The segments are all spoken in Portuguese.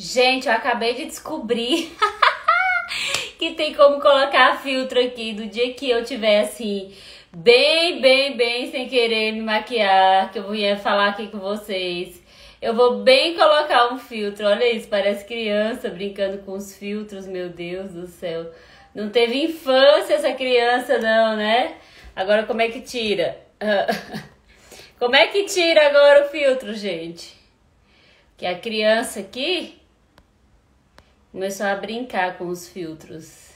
Gente, eu acabei de descobrir que tem como colocar filtro aqui do dia que eu tiver assim, bem sem querer me maquiar, que eu ia falar aqui com vocês. Eu vou bem colocar um filtro, olha isso, parece criança brincando com os filtros, meu Deus do céu. Não teve infância essa criança não, né? Agora como é que tira? Como é que tira agora o filtro, gente? Que a criança aqui começou a brincar com os filtros.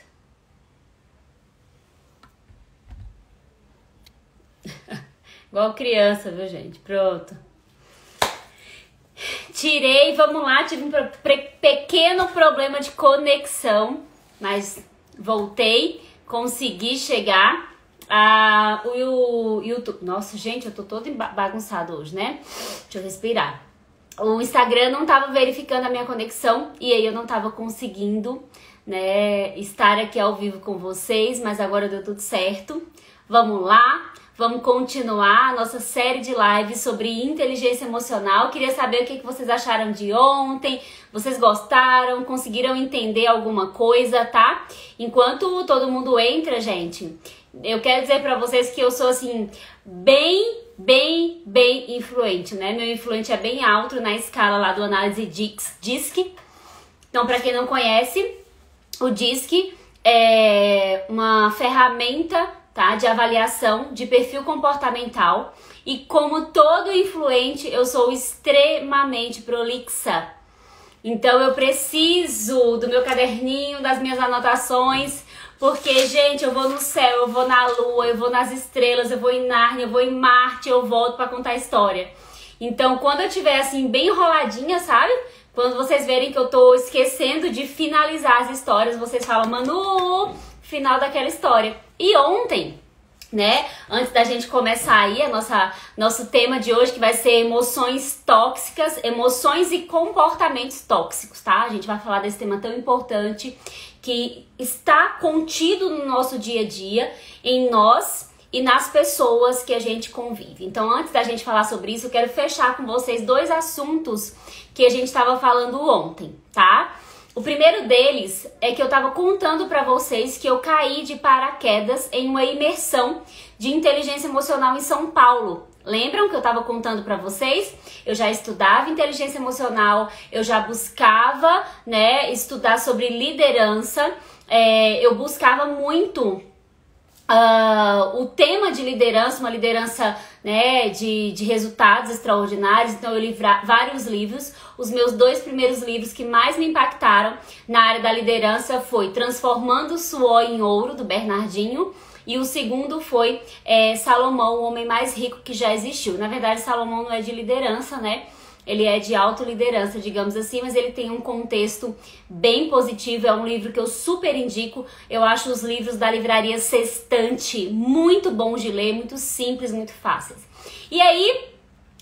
Igual criança, viu, gente? Pronto. Tirei, vamos lá. Tive um pequeno problema de conexão, mas voltei, consegui chegar. O YouTube. Nossa, gente, eu tô toda bagunçada hoje, né? Deixa eu respirar. O Instagram não tava verificando a minha conexão e aí eu não tava conseguindo, né, estar aqui ao vivo com vocês, mas agora deu tudo certo. Vamos lá, vamos continuar a nossa série de lives sobre inteligência emocional. Queria saber o que vocês acharam de ontem, vocês gostaram, conseguiram entender alguma coisa, tá? Enquanto todo mundo entra, gente, eu quero dizer pra vocês que eu sou assim, bem influente, né? Meu influente é bem alto na escala lá do análise DISC. Então, pra quem não conhece, o DISC é uma ferramenta, tá, de avaliação de perfil comportamental. E como todo influente, eu sou extremamente prolixa. Então, eu preciso do meu caderninho, das minhas anotações. Porque, gente, eu vou no céu, eu vou na lua, eu vou nas estrelas, eu vou em Nárnia, eu vou em Marte, eu volto pra contar a história. Então, quando eu tiver assim, bem enroladinha, sabe? Quando vocês verem que eu tô esquecendo de finalizar as histórias, vocês falam, Manu, final daquela história. E ontem, né, antes da gente começar aí nosso tema de hoje, que vai ser emoções tóxicas, emoções e comportamentos tóxicos, tá? A gente vai falar desse tema tão importante que está contido no nosso dia a dia, em nós e nas pessoas que a gente convive. Então, antes da gente falar sobre isso, eu quero fechar com vocês dois assuntos que a gente estava falando ontem, tá? O primeiro deles é que eu estava contando para vocês que eu caí de paraquedas em uma imersão de inteligência emocional em São Paulo. Lembram que eu estava contando para vocês? Eu já estudava inteligência emocional, eu já buscava, né, estudar sobre liderança, eu buscava muito o tema de liderança, uma liderança, né, de resultados extraordinários. Então eu li vários livros. Os meus dois primeiros livros que mais me impactaram na área da liderança foi Transformando Suor em Ouro, do Bernardinho, e o segundo foi Salomão, o homem mais rico que já existiu. Na verdade, Salomão não é de liderança, né? Ele é de autoliderança, digamos assim, mas ele tem um contexto bem positivo. É um livro que eu super indico. Eu acho os livros da livraria Sextante muito bons de ler, muito simples, muito fáceis. E aí,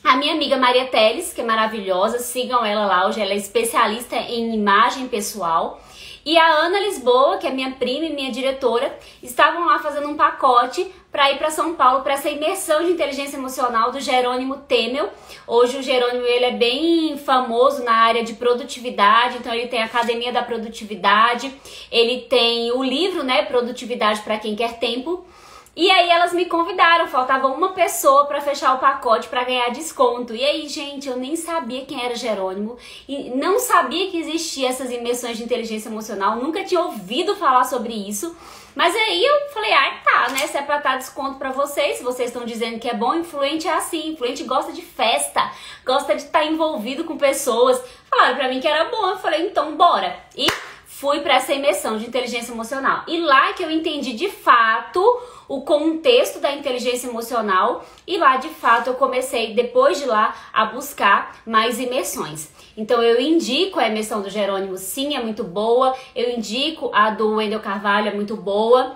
a minha amiga Maria Teles, que é maravilhosa, sigam ela lá, hoje ela é especialista em imagem pessoal. E a Ana Lisboa, que é minha prima e minha diretora, estavam lá fazendo um pacote para ir para São Paulo para essa imersão de inteligência emocional do Jerônimo Temel. Hoje o Jerônimo, ele é bem famoso na área de produtividade, então ele tem a Academia da Produtividade, ele tem o livro, né, Produtividade para Quem Quer Tempo. E aí elas me convidaram, faltava uma pessoa para fechar o pacote para ganhar desconto. E aí, gente, eu nem sabia quem era Jerônimo e não sabia que existia essas imersões de inteligência emocional, nunca tinha ouvido falar sobre isso. Mas aí eu falei, tá, né, se é pra dar desconto pra vocês, se vocês estão dizendo que é bom, influente é assim, influente gosta de festa, gosta de estar envolvido com pessoas. Falaram pra mim que era bom, eu falei, então bora. E fui pra essa imersão de inteligência emocional. E lá que eu entendi de fato o contexto da inteligência emocional e lá de fato eu comecei, depois de lá, a buscar mais imersões. Então eu indico a imersão do Jerônimo, sim, é muito boa. Eu indico a do Wendel Carvalho, é muito boa.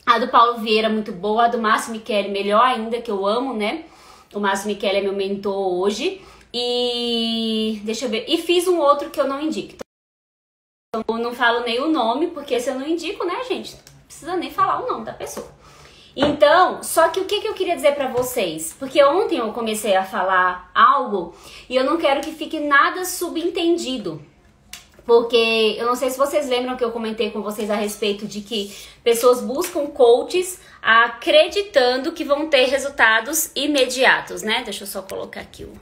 A do Paulo Vieira, muito boa. A do Márcio Michele, melhor ainda, que eu amo, né? O Márcio Michele é meu mentor hoje. E deixa eu ver. E fiz um outro que eu não indico. Então eu não falo nem o nome, porque se eu não indico, né, gente? Não precisa nem falar o nome da pessoa. Então, só que o que eu queria dizer pra vocês? Porque ontem eu comecei a falar algo e eu não quero que fique nada subentendido. Porque eu não sei se vocês lembram que eu comentei com vocês a respeito de que pessoas buscam coaches acreditando que vão ter resultados imediatos, né? Deixa eu só colocar aqui o...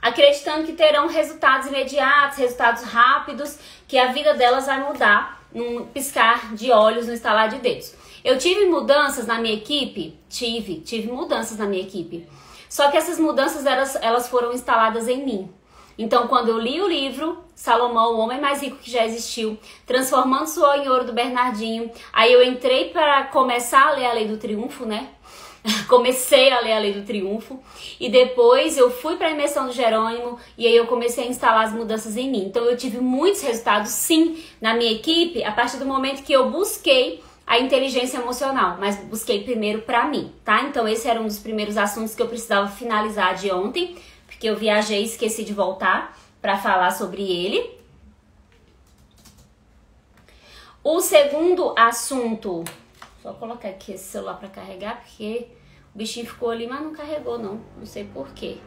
Acreditando que terão resultados imediatos, resultados rápidos, que a vida delas vai mudar num piscar de olhos, no estalar de dedos. Eu tive mudanças na minha equipe? Tive mudanças na minha equipe. Só que essas mudanças, elas foram instaladas em mim. Então, quando eu li o livro Salomão, o Homem Mais Rico que Já Existiu, Transformando Suor em Ouro, do Bernardinho, aí eu entrei para começar a ler a Lei do Triunfo, né? Comecei a ler a Lei do Triunfo e depois eu fui para a imersão do Jerônimo e aí eu comecei a instalar as mudanças em mim. Então eu tive muitos resultados, sim, na minha equipe a partir do momento que eu busquei a inteligência emocional, mas busquei primeiro para mim, tá? Então esse era um dos primeiros assuntos que eu precisava finalizar de ontem, porque eu viajei e esqueci de voltar para falar sobre ele. O segundo assunto... Só colocar aqui esse celular para carregar, porque o bichinho ficou ali, mas não carregou não sei porquê.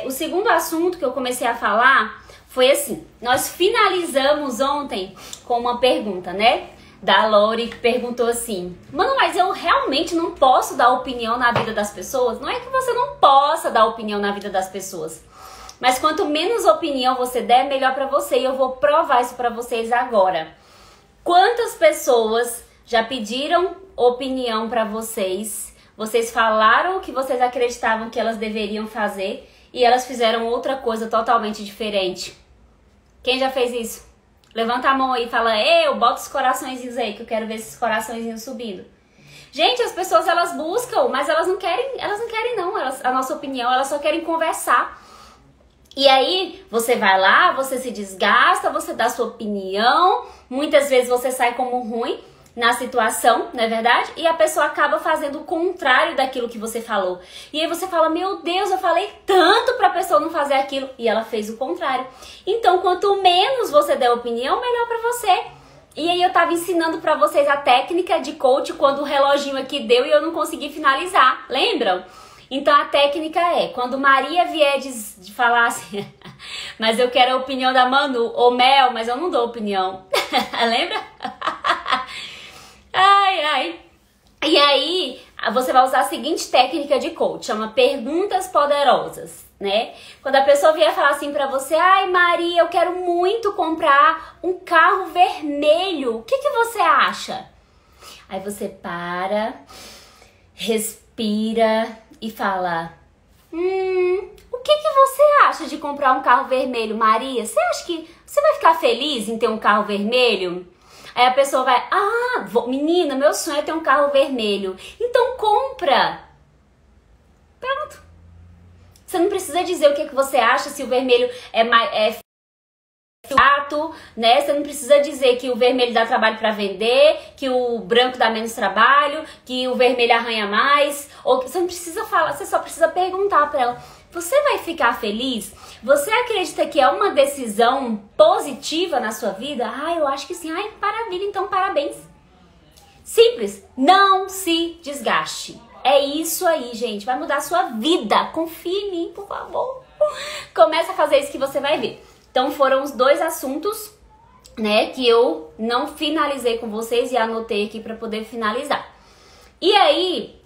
O segundo assunto que eu comecei a falar foi assim, nós finalizamos ontem com uma pergunta, né? Da Lori, que perguntou assim, mano, mas eu realmente não posso dar opinião na vida das pessoas? Não é que você não possa dar opinião na vida das pessoas, mas quanto menos opinião você der, melhor para você, e eu vou provar isso para vocês agora. Quantas pessoas já pediram opinião para vocês? Vocês falaram o que vocês acreditavam que elas deveriam fazer e elas fizeram outra coisa totalmente diferente. Quem já fez isso? Levanta a mão aí e fala, eu boto os coraçõezinhos aí, que eu quero ver esses coraçõezinhos subindo. Gente, as pessoas, elas buscam, mas elas não querem não, a nossa opinião, elas só querem conversar. E aí, você vai lá, você se desgasta, você dá sua opinião, muitas vezes você sai como ruim na situação, não é verdade? E a pessoa acaba fazendo o contrário daquilo que você falou. E aí você fala, meu Deus, eu falei tanto pra pessoa não fazer aquilo. E ela fez o contrário. Então, quanto menos você der opinião, melhor pra você. E aí eu tava ensinando pra vocês a técnica de coach quando o reloginho aqui deu e eu não consegui finalizar. Lembram? Então a técnica é, quando Maria vier de falar assim, mas eu quero a opinião da Manu, ou Mel, mas eu não dou opinião. Lembra? Ai. E aí, você vai usar a seguinte técnica de coach, chama perguntas poderosas, né? Quando a pessoa vier falar assim pra você, ai Maria, eu quero muito comprar um carro vermelho, o que você acha? Aí você para, respira e fala, o que você acha de comprar um carro vermelho, Maria? Você acha que você vai ficar feliz em ter um carro vermelho? Aí a pessoa vai, menina, meu sonho é ter um carro vermelho. Então compra. Pronto. Você não precisa dizer o que você acha, se o vermelho é fato, né? Você não precisa dizer que o vermelho dá trabalho para vender, que o branco dá menos trabalho, que o vermelho arranha mais. Ou você não precisa falar, você só precisa perguntar para ela. Você vai ficar feliz? Você acredita que é uma decisão positiva na sua vida? Eu acho que sim. Maravilha, então parabéns. Simples. Não se desgaste. É isso aí, gente. Vai mudar a sua vida. Confie em mim, por favor. Começa a fazer isso que você vai ver. Então foram os dois assuntos, né, que eu não finalizei com vocês e anotei aqui para poder finalizar. E aí...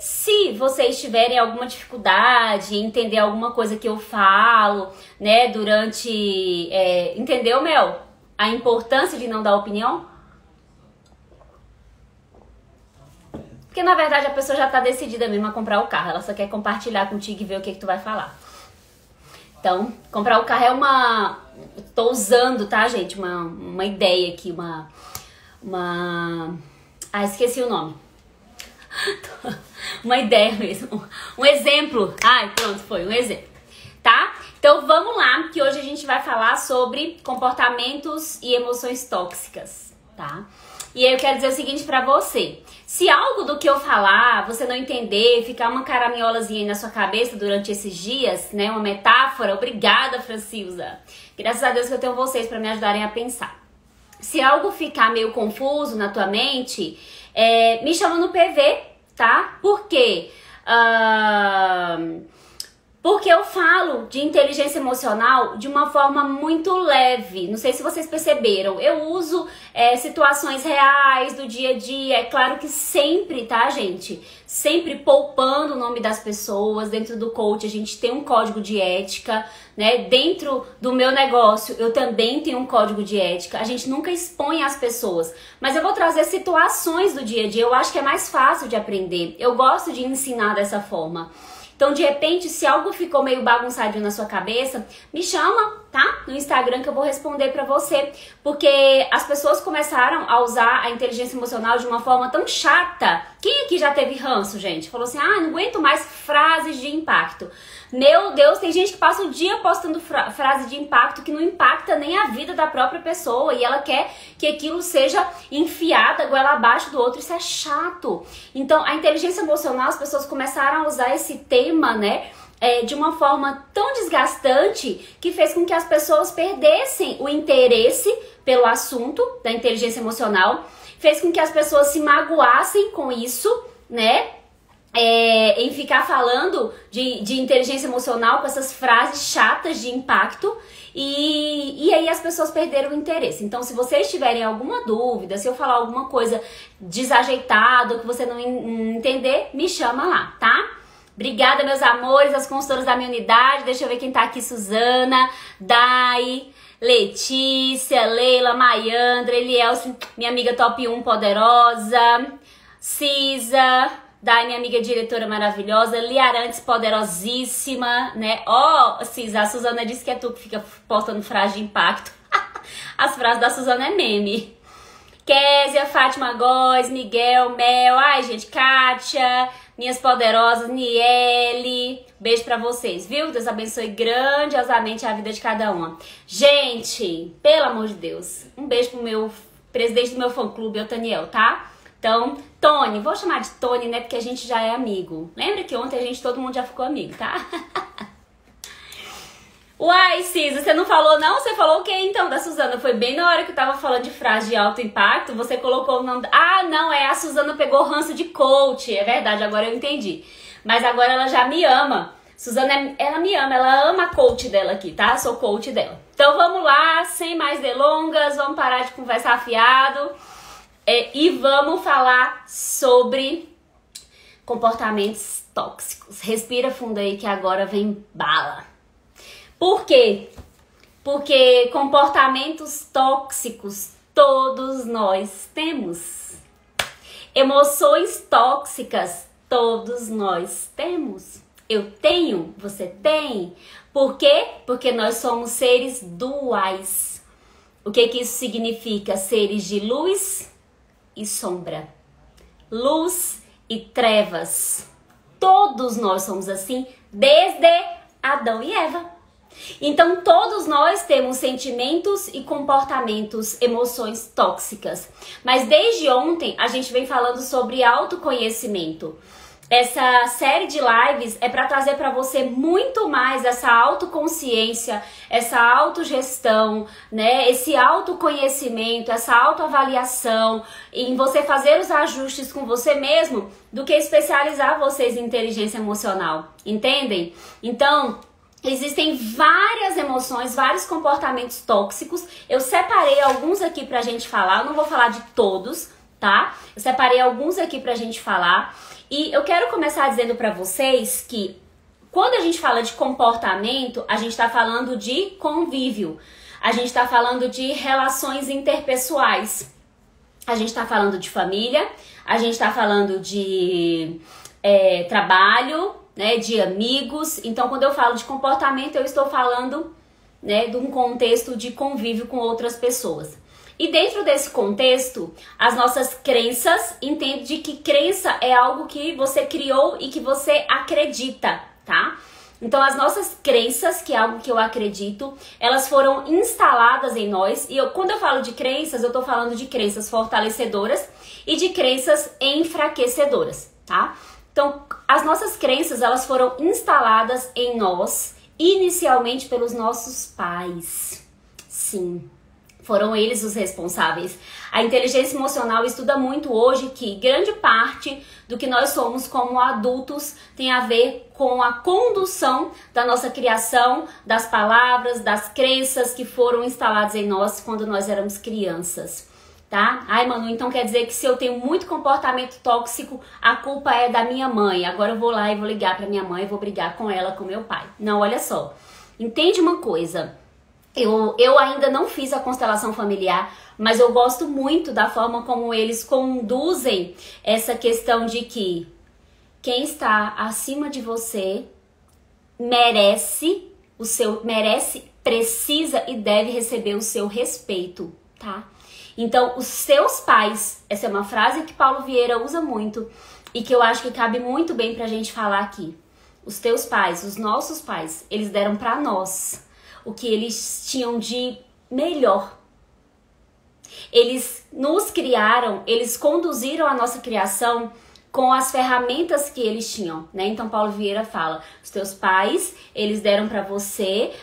se vocês tiverem alguma dificuldade em entender alguma coisa que eu falo, né, durante... entendeu, Mel? A importância de não dar opinião? Porque, na verdade, a pessoa já tá decidida mesmo a comprar o carro. Ela só quer compartilhar contigo e ver o que tu vai falar. Então, comprar o carro é uma... Tô usando, tá, gente? Uma ideia aqui, esqueci o nome. Uma ideia mesmo, um exemplo. Pronto, foi um exemplo, tá? Então vamos lá, que hoje a gente vai falar sobre comportamentos e emoções tóxicas, tá? E aí eu quero dizer o seguinte pra você, se algo do que eu falar você não entender, ficar uma caraminholazinha aí na sua cabeça durante esses dias, né, uma metáfora, obrigada, Francilza, graças a Deus que eu tenho vocês pra me ajudarem a pensar. Se algo ficar meio confuso na tua mente, me chama no PV, tá? Porque Porque eu falo de inteligência emocional de uma forma muito leve. Não sei se vocês perceberam. Eu uso situações reais do dia a dia. É claro que sempre, tá, gente? Sempre poupando o nome das pessoas. Dentro do coach a gente tem um código de ética, né? Dentro do meu negócio eu também tenho um código de ética. A gente nunca expõe as pessoas. Mas eu vou trazer situações do dia a dia. Eu acho que é mais fácil de aprender. Eu gosto de ensinar dessa forma. Então, de repente, se algo ficou meio bagunçadinho na sua cabeça, me chama, tá? No Instagram que eu vou responder pra você. Porque as pessoas começaram a usar a inteligência emocional de uma forma tão chata. Quem aqui já teve ranço, gente? Falou assim, não aguento mais frases de impacto. Meu Deus, tem gente que passa o dia postando frase de impacto que não impacta nem a vida da própria pessoa. E ela quer que aquilo seja enfiada goela abaixo do outro. Isso é chato. Então, a inteligência emocional, as pessoas começaram a usar esse tema, né? De uma forma tão desgastante que fez com que as pessoas perdessem o interesse pelo assunto da inteligência emocional. Fez com que as pessoas se magoassem com isso, né? Em ficar falando de inteligência emocional com essas frases chatas de impacto e aí as pessoas perderam o interesse. Então, se vocês tiverem alguma dúvida, se eu falar alguma coisa desajeitado, que você não entender, me chama lá, tá? Obrigada, meus amores, as consultoras da minha unidade. Deixa eu ver quem tá aqui. Suzana, Dai, Letícia, Leila, Maiandra, Elielce, minha amiga top 1 poderosa, Cisa, Dai, minha amiga diretora maravilhosa, Liarantes, poderosíssima, né? Cisa, a Suzana disse que é tu que fica postando frase de impacto. As frases da Suzana é meme. Késia, Fátima Góes, Miguel, Mel, gente, Kátia, minhas poderosas, Niele, beijo pra vocês, viu? Deus abençoe grandiosamente a vida de cada uma. Gente, pelo amor de Deus, um beijo pro meu presidente do meu fã-clube, Otaniel, tá? Então, Tony, vou chamar de Tony, né, porque a gente já é amigo. Lembra que ontem todo mundo já ficou amigo, tá? Uai, Cisa, você não falou não? Você falou o que então da Suzana? Foi bem na hora que eu tava falando de frase de alto impacto, você colocou o nome... não, a Suzana pegou ranço de coach, é verdade, agora eu entendi. Mas agora ela já me ama. Suzana, ela me ama, ela ama a coach dela aqui, tá? Eu sou coach dela. Então vamos lá, sem mais delongas, vamos parar de conversar fiado e vamos falar sobre comportamentos tóxicos. Respira fundo aí que agora vem bala. Por quê? Porque comportamentos tóxicos todos nós temos. Emoções tóxicas todos nós temos. Eu tenho, você tem. Por quê? Porque nós somos seres duais. O que isso significa? Seres de luz e sombra. Luz e trevas. Todos nós somos assim desde Adão e Eva. Então todos nós temos sentimentos e comportamentos, emoções tóxicas. Mas desde ontem a gente vem falando sobre autoconhecimento. Essa série de lives é para trazer para você muito mais essa autoconsciência, essa autogestão, né? Esse autoconhecimento, essa autoavaliação, em você fazer os ajustes com você mesmo, do que especializar vocês em inteligência emocional. Entendem? Então, existem várias emoções, vários comportamentos tóxicos. Eu separei alguns aqui pra gente falar. Eu não vou falar de todos, tá? Eu separei alguns aqui pra gente falar. E eu quero começar dizendo pra vocês que quando a gente fala de comportamento, a gente tá falando de convívio. A gente tá falando de relações interpessoais. A gente tá falando de família. A gente tá falando de trabalho, né, de amigos. Então, quando eu falo de comportamento, eu estou falando, né, de um contexto de convívio com outras pessoas. E dentro desse contexto, as nossas crenças, entende de que crença é algo que você criou e que você acredita, tá? Então, as nossas crenças, que é algo que eu acredito, elas foram instaladas em nós. E quando eu falo de crenças, eu tô falando de crenças fortalecedoras e de crenças enfraquecedoras, tá? Então, as nossas crenças, elas foram instaladas em nós, inicialmente pelos nossos pais. Sim, Foram eles os responsáveis. A inteligência emocional estuda muito hoje que grande parte do que nós somos como adultos tem a ver com a condução da nossa criação, das palavras, das crenças que foram instaladas em nós quando nós éramos crianças. Tá? Ai, Manu, então quer dizer que se eu tenho muito comportamento tóxico, a culpa é da minha mãe. Agora eu vou lá e vou ligar pra minha mãe e vou brigar com ela, com meu pai. Não, olha só. Entende uma coisa. Eu ainda não fiz a constelação familiar, mas eu gosto muito da forma como eles conduzem essa questão de que quem está acima de você merece, precisa e deve receber o seu respeito, tá? Então, os seus pais, essa é uma frase que Paulo Vieira usa muito e que eu acho que cabe muito bem pra gente falar aqui. Os teus pais, os nossos pais, eles deram pra nós o que eles tinham de melhor. Eles nos criaram, eles conduziram a nossa criação com as ferramentas que eles tinham, né? Então Paulo Vieira fala, os teus pais, eles deram pra você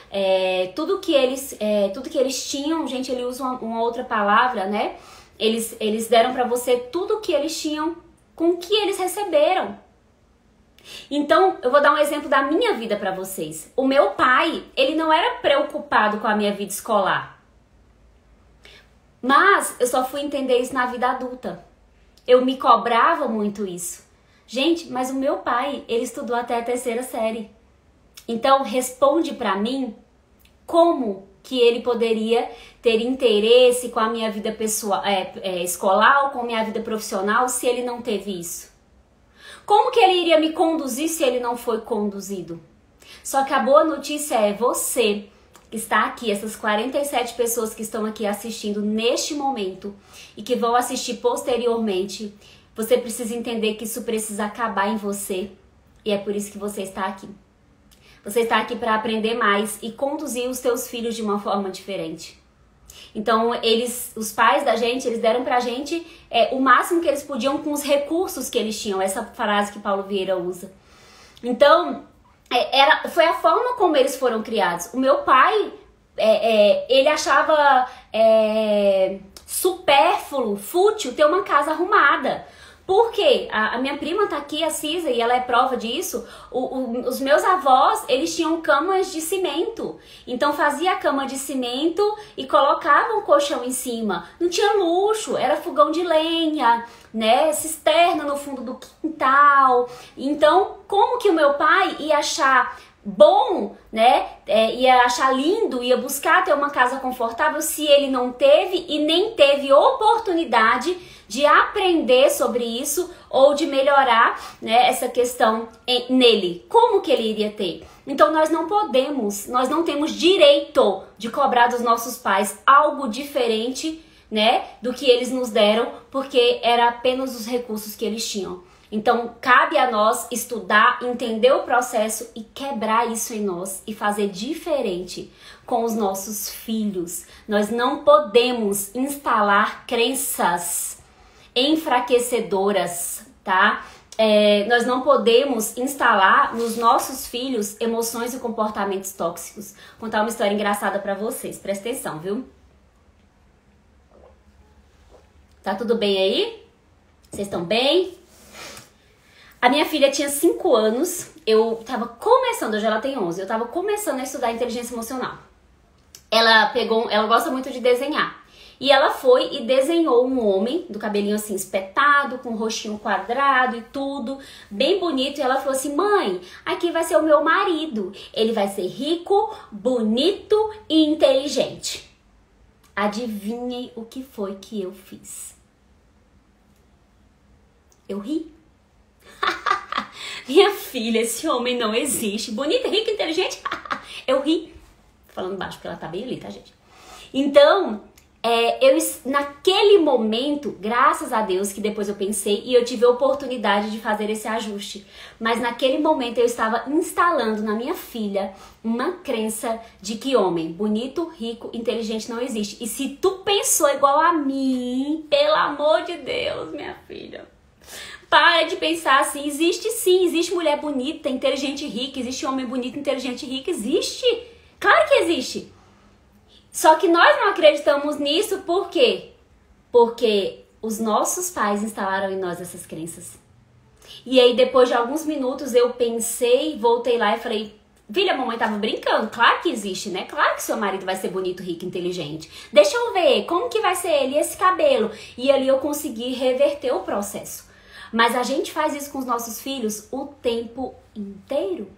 tudo que eles tinham, gente, ele usa uma outra palavra, né? Eles deram pra você tudo que eles tinham com o que eles receberam. Então, eu vou dar um exemplo da minha vida pra vocês. O meu pai, ele não era preocupado com a minha vida escolar. Mas eu só fui entender isso na vida adulta. Eu me cobrava muito isso. Gente, mas o meu pai, ele estudou até a 3ª série. Então, responde pra mim como que ele poderia ter interesse com a minha vida pessoal, escolar ou com a minha vida profissional se ele não teve isso. Como que ele iria me conduzir se ele não foi conduzido? Só que a boa notícia é você que está aqui, essas 47 pessoas que estão aqui assistindo neste momento e que vão assistir posteriormente, você precisa entender que isso precisa acabar em você e é por isso que você está aqui. Você está aqui para aprender mais e conduzir os teus filhos de uma forma diferente. Então, os pais da gente, eles deram pra gente o máximo que eles podiam com os recursos que eles tinham. Essa frase que Paulo Vieira usa. Então, foi a forma como eles foram criados. O meu pai, ele achava supérfluo, fútil ter uma casa arrumada. Por quê? A minha prima tá aqui, a Cisa, e ela é prova disso. Os meus avós, eles tinham camas de cimento. Então fazia a cama de cimento e colocava um colchão em cima. Não tinha luxo, era fogão de lenha, né? Cisterna no fundo do quintal. Então, como que o meu pai ia achar bom, né? Ia achar lindo, ia buscar ter uma casa confortável se ele não teve e nem teve oportunidade de aprender sobre isso ou de melhorar, né, essa questão nele. Como que ele iria ter? Então nós não temos direito de cobrar dos nossos pais algo diferente, né, do que eles nos deram, porque era apenas os recursos que eles tinham. Então cabe a nós estudar, entender o processo e quebrar isso em nós e fazer diferente com os nossos filhos. Nós não podemos instalar crenças enfraquecedoras, tá? Nós não podemos instalar nos nossos filhos emoções e comportamentos tóxicos. Vou contar uma história engraçada pra vocês, presta atenção, viu? Tá tudo bem aí? Vocês estão bem? A minha filha tinha 5 anos, eu tava começando, hoje ela tem 11, eu tava começando a estudar inteligência emocional. Ela gosta muito de desenhar. E ela foi e desenhou um homem, do cabelinho assim espetado, com um rostinho quadrado e tudo, bem bonito. E ela falou assim, mãe, aqui vai ser o meu marido. Ele vai ser rico, bonito e inteligente. Adivinhem o que foi que eu fiz? Eu ri. Minha filha, esse homem não existe. Bonito, rico, inteligente. Eu ri. Falando baixo porque ela tá bem ali, tá, gente? Então... naquele momento, graças a Deus que depois eu pensei e eu tive a oportunidade de fazer esse ajuste, mas naquele momento eu estava instalando na minha filha uma crença de que homem bonito, rico, inteligente não existe. E se tu pensou igual a mim, pelo amor de Deus, minha filha, para de pensar assim. Existe sim, existe mulher bonita, inteligente e rica, existe homem bonito, inteligente e rico, existe, claro que existe. Só que nós não acreditamos nisso, por quê? Porque os nossos pais instalaram em nós essas crenças. E aí, depois de alguns minutos, eu pensei, voltei lá e falei, filha, a mamãe tava brincando, claro que existe, né? Claro que seu marido vai ser bonito, rico, inteligente. Deixa eu ver, como que vai ser ele, esse cabelo? E ali eu consegui reverter o processo. Mas a gente faz isso com os nossos filhos o tempo inteiro.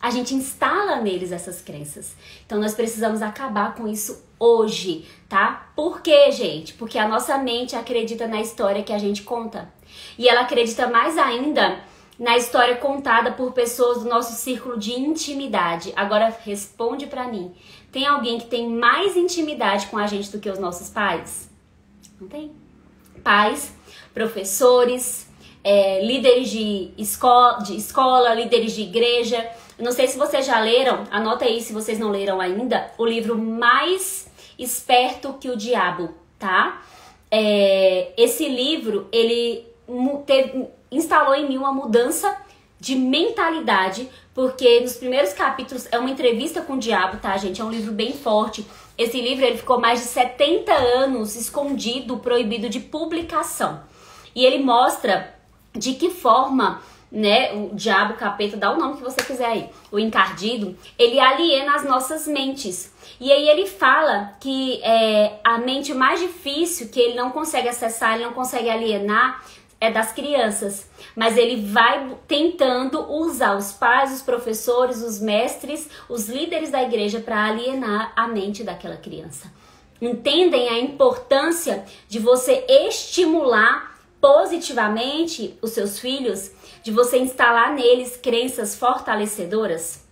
A gente instala neles essas crenças. Então nós precisamos acabar com isso hoje, tá? Por quê, gente? Porque a nossa mente acredita na história que a gente conta. E ela acredita mais ainda na história contada por pessoas do nosso círculo de intimidade. Agora responde pra mim. Tem alguém que tem mais intimidade com a gente do que os nossos pais? Não tem. Pais, professores, líderes de escola, líderes de igreja. Não sei se vocês já leram, anota aí se vocês não leram ainda, o livro Mais Esperto que o Diabo, tá? Esse livro, ele instalou em mim uma mudança de mentalidade, porque nos primeiros capítulos é uma entrevista com o diabo, tá, gente? É um livro bem forte. Esse livro, ele ficou mais de 70 anos escondido, proibido de publicação. E ele mostra de que forma, né, o diabo, o capeta, dá o nome que você quiser aí, o encardido, ele aliena as nossas mentes. E aí ele fala que a mente mais difícil, que ele não consegue acessar, ele não consegue alienar, é das crianças. Mas ele vai tentando usar os pais, os professores, os mestres, os líderes da igreja para alienar a mente daquela criança. Entendem a importância de você estimular positivamente os seus filhos, de você instalar neles crenças fortalecedoras?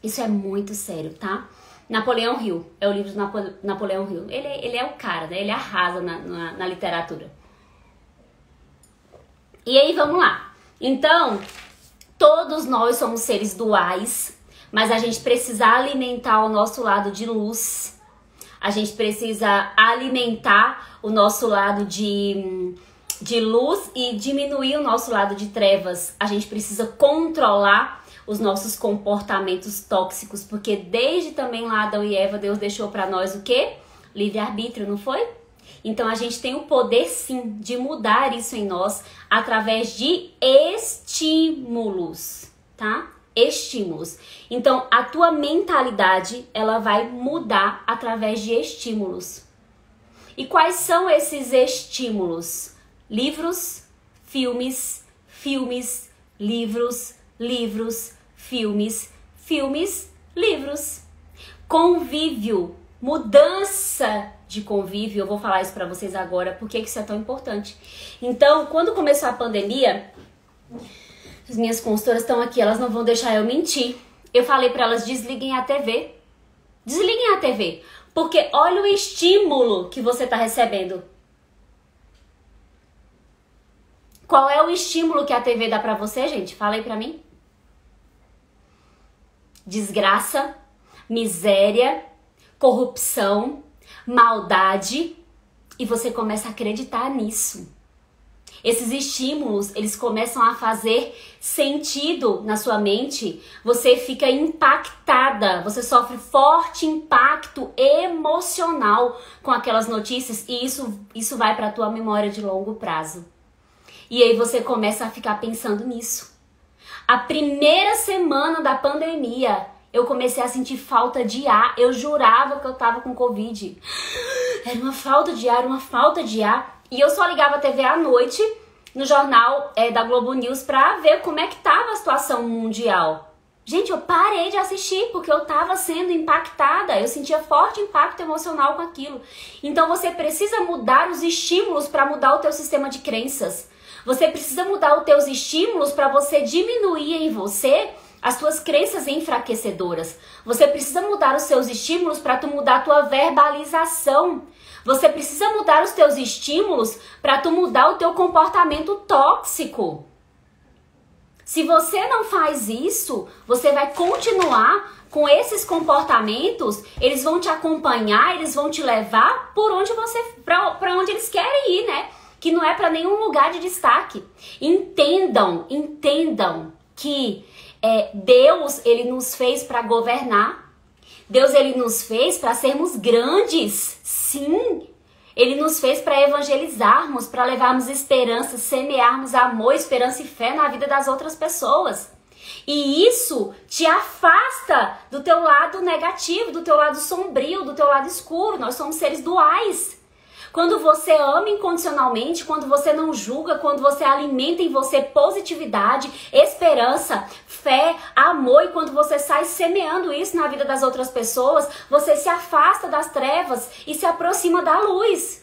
Isso é muito sério, tá? Napoleão Hill, é o livro do Napoleão Hill. Ele é o cara, né? Ele arrasa na literatura. E aí, vamos lá. Então, todos nós somos seres duais, mas a gente precisa alimentar o nosso lado de luz. A gente precisa alimentar o nosso lado de luz e diminuir o nosso lado de trevas. A gente precisa controlar os nossos comportamentos tóxicos, porque desde também lá Adão e Eva, Deus deixou para nós o quê? Livre-arbítrio, não foi? Então a gente tem o poder sim de mudar isso em nós através de estímulos, tá? Estímulos. Então a tua mentalidade, ela vai mudar através de estímulos. E quais são esses estímulos? Livros, filmes, livros, filmes, livros. Convívio, mudança de convívio, eu vou falar isso pra vocês agora, por que isso é tão importante. Então, quando começou a pandemia, as minhas consultoras estão aqui, elas não vão deixar eu mentir. Eu falei pra elas, desliguem a TV. Desliguem a TV, porque olha o estímulo que você tá recebendo. Qual é o estímulo que a TV dá pra você, gente? Fala aí pra mim. Desgraça, miséria, corrupção, maldade, e você começa a acreditar nisso. Esses estímulos, eles começam a fazer sentido na sua mente, você fica impactada, você sofre forte impacto emocional com aquelas notícias, e isso vai para a tua memória de longo prazo. E aí você começa a ficar pensando nisso. A primeira semana da pandemia, eu comecei a sentir falta de ar. Eu jurava que eu tava com Covid. Era uma falta de ar, E eu só ligava a TV à noite, no jornal da Globo News, pra ver como é que tava a situação mundial. Gente, eu parei de assistir, porque eu tava sendo impactada. Eu sentia forte impacto emocional com aquilo. Então você precisa mudar os estímulos para mudar o teu sistema de crenças. Você precisa mudar os teus estímulos para você diminuir em você as tuas crenças enfraquecedoras. Você precisa mudar os seus estímulos para tu mudar a tua verbalização. Você precisa mudar os teus estímulos para tu mudar o teu comportamento tóxico. Se você não faz isso, você vai continuar com esses comportamentos, eles vão te acompanhar, eles vão te levar por onde para onde eles querem ir, né? Que não é para nenhum lugar de destaque. Entendam que Deus, ele nos fez para governar. Deus, ele nos fez para sermos grandes, sim. Ele nos fez para evangelizarmos, para levarmos esperança, semearmos amor, esperança e fé na vida das outras pessoas. E isso te afasta do teu lado negativo, do teu lado sombrio, do teu lado escuro. Nós somos seres duais. Quando você ama incondicionalmente, quando você não julga, quando você alimenta em você positividade, esperança, fé, amor, e quando você sai semeando isso na vida das outras pessoas, você se afasta das trevas e se aproxima da luz.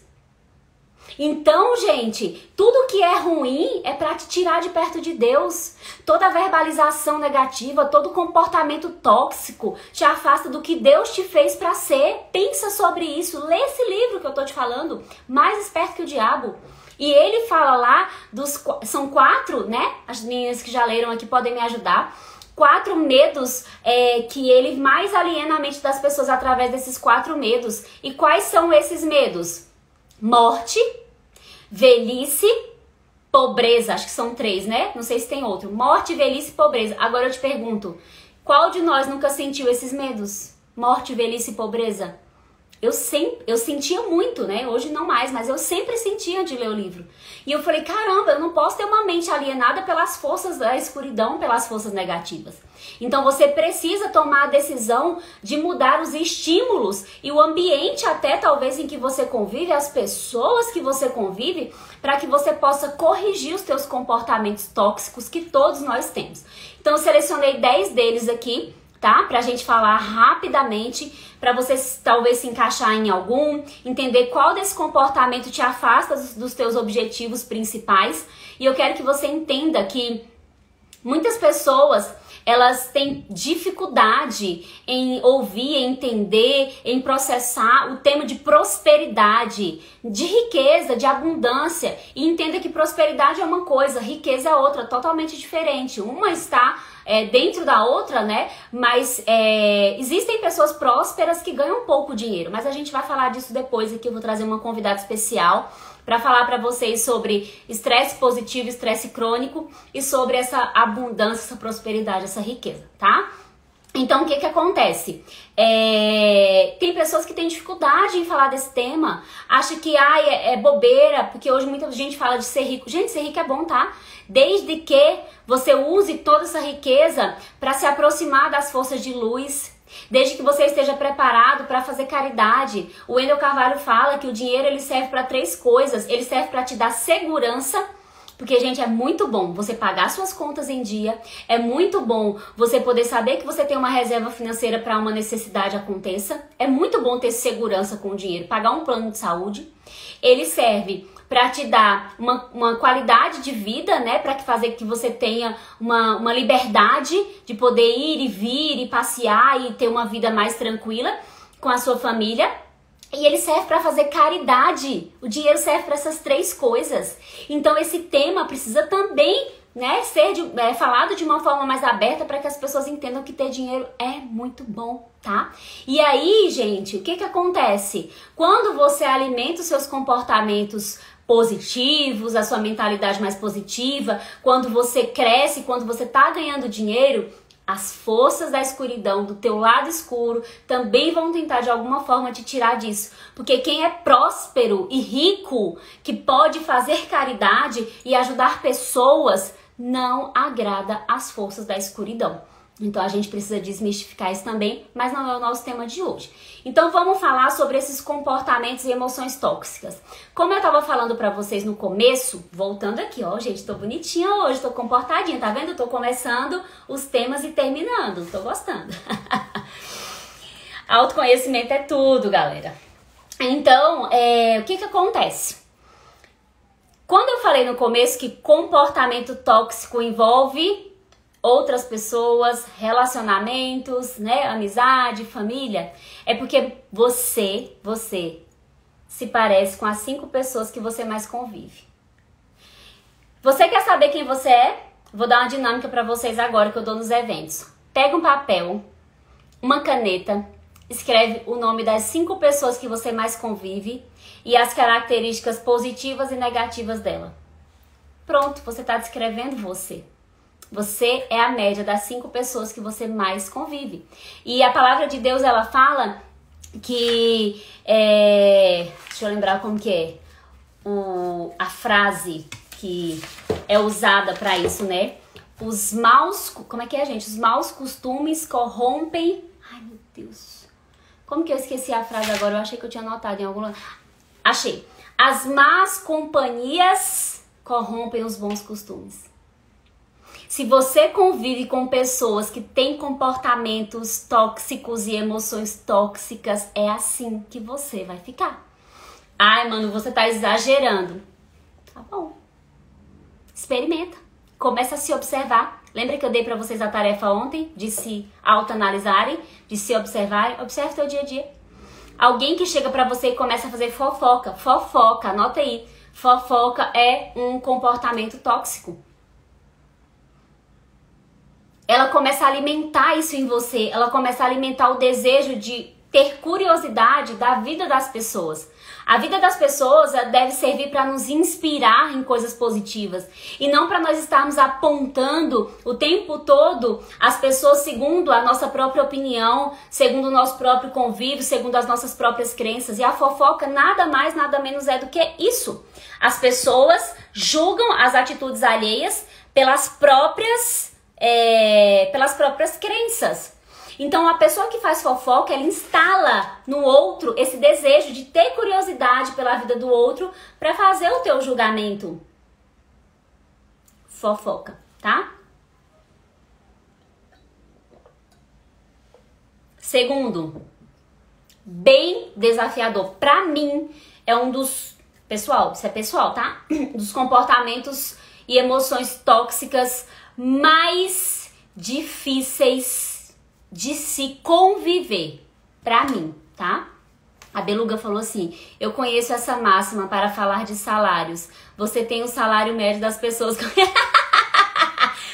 Então, gente, tudo que é ruim é para te tirar de perto de Deus. Toda verbalização negativa, todo comportamento tóxico te afasta do que Deus te fez para ser. Pensa sobre isso. Lê esse livro que eu tô te falando, Mais Esperto que o Diabo. E ele fala lá são 4, né? As meninas que já leram aqui podem me ajudar. 4 medos que ele mais aliena a mente das pessoas através desses 4 medos. E quais são esses medos? Morte, velhice, pobreza. Acho que são 3, né? Não sei se tem outro. Morte, velhice e pobreza. Agora eu te pergunto, qual de nós nunca sentiu esses medos? Morte, velhice e pobreza? Eu sentia muito, né? Hoje não mais, mas eu sempre sentia de ler o livro. E eu falei, caramba, eu não posso ter uma mente alienada pelas forças da escuridão, pelas forças negativas. Então você precisa tomar a decisão de mudar os estímulos e o ambiente até talvez em que você convive, as pessoas que você convive, para que você possa corrigir os teus comportamentos tóxicos que todos nós temos. Então eu selecionei 10 deles aqui, tá? Pra gente falar rapidamente, para você talvez se encaixar em algum, entender qual desse comportamento te afasta dos teus objetivos principais. E eu quero que você entenda que muitas pessoas, elas têm dificuldade em ouvir, em entender, em processar o tema de prosperidade, de riqueza, de abundância. E entenda que prosperidade é uma coisa, riqueza é outra, totalmente diferente. Uma está dentro da outra, né? Mas existem pessoas prósperas que ganham pouco dinheiro. Mas a gente vai falar disso depois aqui. Eu vou trazer uma convidada especial para falar para vocês sobre estresse positivo, estresse crônico e sobre essa abundância, essa prosperidade, essa riqueza, tá? Então, o que que acontece? Tem pessoas que têm dificuldade em falar desse tema, acha que é bobeira, porque hoje muita gente fala de ser rico. Gente, ser rico é bom, tá? Desde que você use toda essa riqueza para se aproximar das forças de luz, desde que você esteja preparado para fazer caridade. O Wendel Carvalho fala que o dinheiro ele serve para 3 coisas. Ele serve para te dar segurança, porque, gente, é muito bom você pagar suas contas em dia, é muito bom você poder saber que você tem uma reserva financeira para uma necessidade aconteça, é muito bom ter segurança com o dinheiro, pagar um plano de saúde. Ele serve para te dar uma qualidade de vida, né? Para fazer que você tenha uma liberdade de poder ir e vir e passear e ter uma vida mais tranquila com a sua família. E ele serve para fazer caridade. O dinheiro serve para essas 3 coisas. Então esse tema precisa também, né, ser falado de uma forma mais aberta para que as pessoas entendam que ter dinheiro é muito bom, tá? E aí, gente, o que que acontece? Quando você alimenta os seus comportamentos positivos, a sua mentalidade mais positiva, quando você cresce, quando você tá ganhando dinheiro, as forças da escuridão, do teu lado escuro, também vão tentar de alguma forma te tirar disso. Porque quem é próspero e rico, que pode fazer caridade e ajudar pessoas, não agrada as forças da escuridão. Então a gente precisa desmistificar isso também, mas não é o nosso tema de hoje. Então vamos falar sobre esses comportamentos e emoções tóxicas. Como eu tava falando pra vocês no começo, voltando aqui, ó, gente, tô bonitinha hoje, tô comportadinha, tá vendo? Tô começando os temas e terminando, tô gostando. Autoconhecimento é tudo, galera. Então, o que que acontece? Quando eu falei no começo que comportamento tóxico envolve outras pessoas, relacionamentos, né, amizade, família, é porque você se parece com as 5 pessoas que você mais convive. Você quer saber quem você é? Vou dar uma dinâmica para vocês agora que eu dou nos eventos. Pega um papel, uma caneta, escreve o nome das 5 pessoas que você mais convive e as características positivas e negativas dela. Pronto, você está descrevendo você. Você é a média das 5 pessoas que você mais convive. E a palavra de Deus, ela fala que... deixa eu lembrar como que é a frase que é usada para isso, né? Os maus... Como é que é, gente? Os maus costumes corrompem... Ai, meu Deus. Como que eu esqueci a frase agora? Eu achei que eu tinha anotado em algum lugar. Achei. As más companhias corrompem os bons costumes. Se você convive com pessoas que têm comportamentos tóxicos e emoções tóxicas, é assim que você vai ficar. Ai, mano, você tá exagerando. Tá bom. Experimenta. Começa a se observar. Lembra que eu dei pra vocês a tarefa ontem de se autoanalisarem, de se observarem? Observe teu dia a dia. Alguém que chega pra você e começa a fazer fofoca. Fofoca, anota aí. Fofoca é um comportamento tóxico. Ela começa a alimentar isso em você. Ela começa a alimentar o desejo de ter curiosidade da vida das pessoas. A vida das pessoas deve servir para nos inspirar em coisas positivas e não para nós estarmos apontando o tempo todo as pessoas segundo a nossa própria opinião, segundo o nosso próprio convívio, segundo as nossas próprias crenças. E a fofoca nada mais, nada menos é do que isso. As pessoas julgam as atitudes alheias pelas próprias crenças. Então, a pessoa que faz fofoca, ela instala no outro esse desejo de ter curiosidade pela vida do outro para fazer o teu julgamento. Fofoca, tá? Segundo, bem desafiador. Pra mim, é um dos... Pessoal, isso é pessoal, tá? Dos comportamentos e emoções tóxicas mais difíceis de se conviver, pra mim, tá? A Beluga falou assim: eu conheço essa máxima para falar de salários. Você tem o salário médio das pessoas.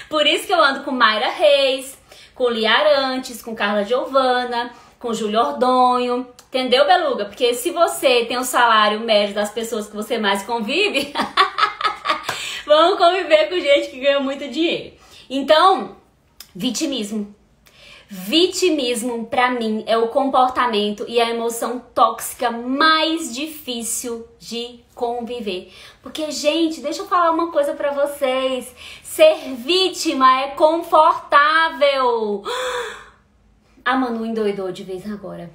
Por isso que eu ando com Mayra Reis, com Lia Arantes, com Carla Giovana, com Júlio Ordonho. Entendeu, Beluga? Porque se você tem o salário médio das pessoas que você mais convive, vamos conviver com gente que ganha muito dinheiro. Então, vitimismo. Vitimismo, pra mim, é o comportamento e a emoção tóxica mais difícil de conviver. Porque, gente, deixa eu falar uma coisa pra vocês. Ser vítima é confortável. A Manu endoidou de vez agora.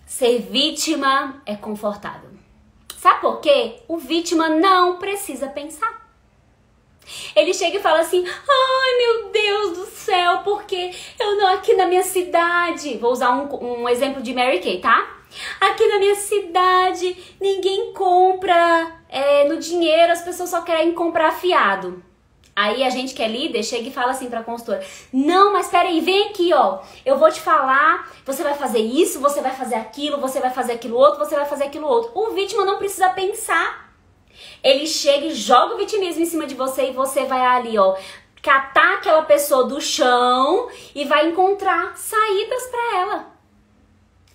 Ser vítima é confortável. Sabe por quê? O vítima não precisa pensar. Ele chega e fala assim: ai, meu Deus do céu, porque eu não aqui na minha cidade. Vou usar um exemplo de Mary Kay, tá? Aqui na minha cidade ninguém compra no dinheiro, as pessoas só querem comprar fiado. Aí a gente que é líder chega e fala assim pra consultora: não, mas peraí, vem aqui, ó. Eu vou te falar, você vai fazer isso, você vai fazer aquilo, você vai fazer aquilo outro, você vai fazer aquilo outro. O vítima não precisa pensar. Ele chega e joga o vitimismo em cima de você e você vai ali, ó, catar aquela pessoa do chão e vai encontrar saídas pra ela.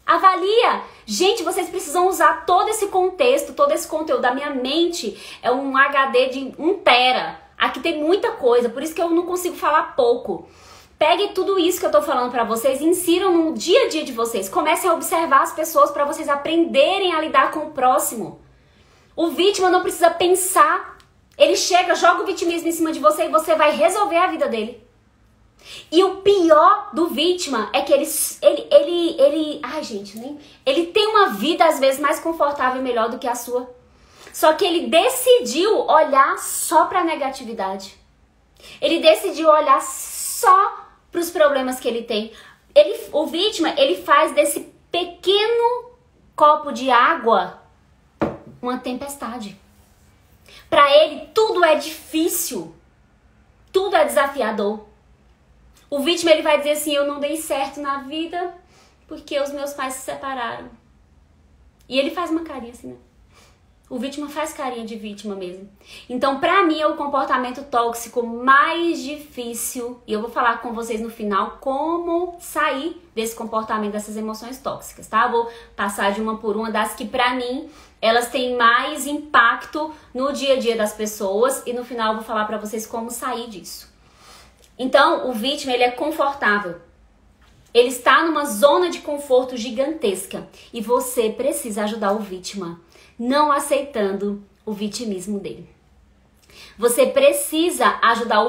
Avalia. Gente, vocês precisam usar todo esse contexto, todo esse conteúdo. Da minha mente é um HD de 1 tera. Aqui tem muita coisa, por isso que eu não consigo falar pouco. Pegue tudo isso que eu tô falando pra vocês e insiram no dia a dia de vocês. Comecem a observar as pessoas pra vocês aprenderem a lidar com o próximo. O vítima não precisa pensar. Ele chega, joga o vitimismo em cima de você e você vai resolver a vida dele. E o pior do vítima é que ai, gente, ele tem uma vida às vezes mais confortável e melhor do que a sua. Só que ele decidiu olhar só pra negatividade. Ele decidiu olhar só pros problemas que ele tem. O vítima, ele faz desse pequeno copo de água uma tempestade. Pra ele, tudo é difícil. Tudo é desafiador. O vítima, ele vai dizer assim: eu não dei certo na vida porque os meus pais se separaram. E ele faz uma carinha assim, né? O vítima faz carinha de vítima mesmo. Então, pra mim, é o comportamento tóxico mais difícil. E eu vou falar com vocês no final como sair desse comportamento, dessas emoções tóxicas, tá? Eu vou passar de uma por uma das que, pra mim, elas têm mais impacto no dia a dia das pessoas. E no final, eu vou falar pra vocês como sair disso. Então, o vítima, ele é confortável. Ele está numa zona de conforto gigantesca. E você precisa ajudar o vítima, não aceitando o vitimismo dele. Você precisa ajudar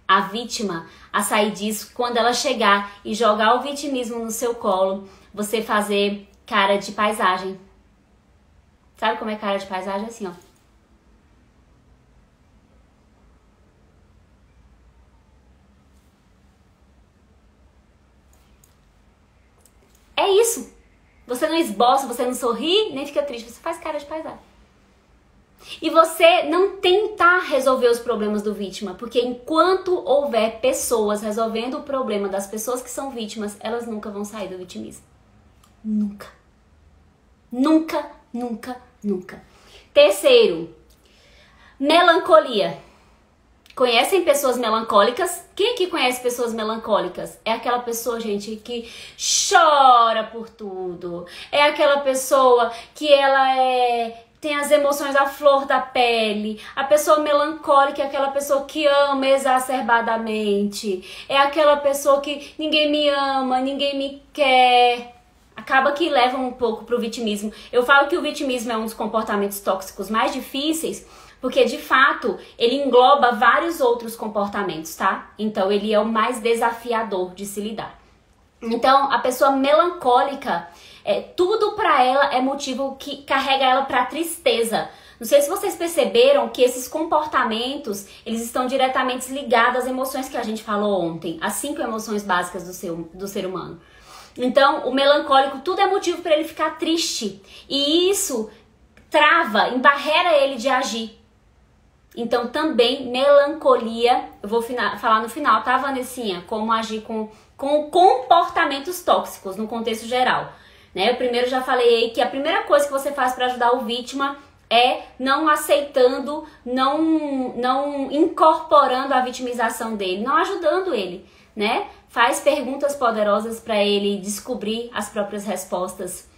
a vítima a sair disso quando ela chegar e jogar o vitimismo no seu colo. Você fazer cara de paisagem. Sabe como é cara de paisagem? Assim, ó. É isso. Você não esboça, você não sorri, nem fica triste. Você faz cara de paisagem. E você não tentar resolver os problemas do vítima, porque enquanto houver pessoas resolvendo o problema das pessoas que são vítimas, elas nunca vão sair do vitimismo. Nunca. Nunca, nunca, nunca. Terceiro, melancolia. Conhecem pessoas melancólicas? Quem aqui conhece pessoas melancólicas? É aquela pessoa, gente, que chora por tudo. É aquela pessoa que ela tem as emoções à flor da pele. A pessoa melancólica é aquela pessoa que ama exacerbadamente. É aquela pessoa que ninguém me ama, ninguém me quer. Acaba que leva um pouco pro vitimismo. Eu falo que o vitimismo é um dos comportamentos tóxicos mais difíceis, porque, de fato, ele engloba vários outros comportamentos, tá? Então, ele é o mais desafiador de se lidar. Então, a pessoa melancólica, tudo pra ela é motivo que carrega ela pra tristeza. Não sei se vocês perceberam que esses comportamentos, eles estão diretamente ligados às emoções que a gente falou ontem. As 5 emoções básicas do ser humano. Então, o melancólico, tudo é motivo pra ele ficar triste. E isso trava, embarrera ele de agir. Então, também, melancolia, eu vou falar no final, tá, Vanessinha? Como agir com comportamentos tóxicos, no contexto geral. Né? Eu primeiro já falei aí que a primeira coisa que você faz para ajudar o vítima é não aceitando, não incorporando a vitimização dele, não ajudando ele, né? Faz perguntas poderosas para ele descobrir as próprias respostas.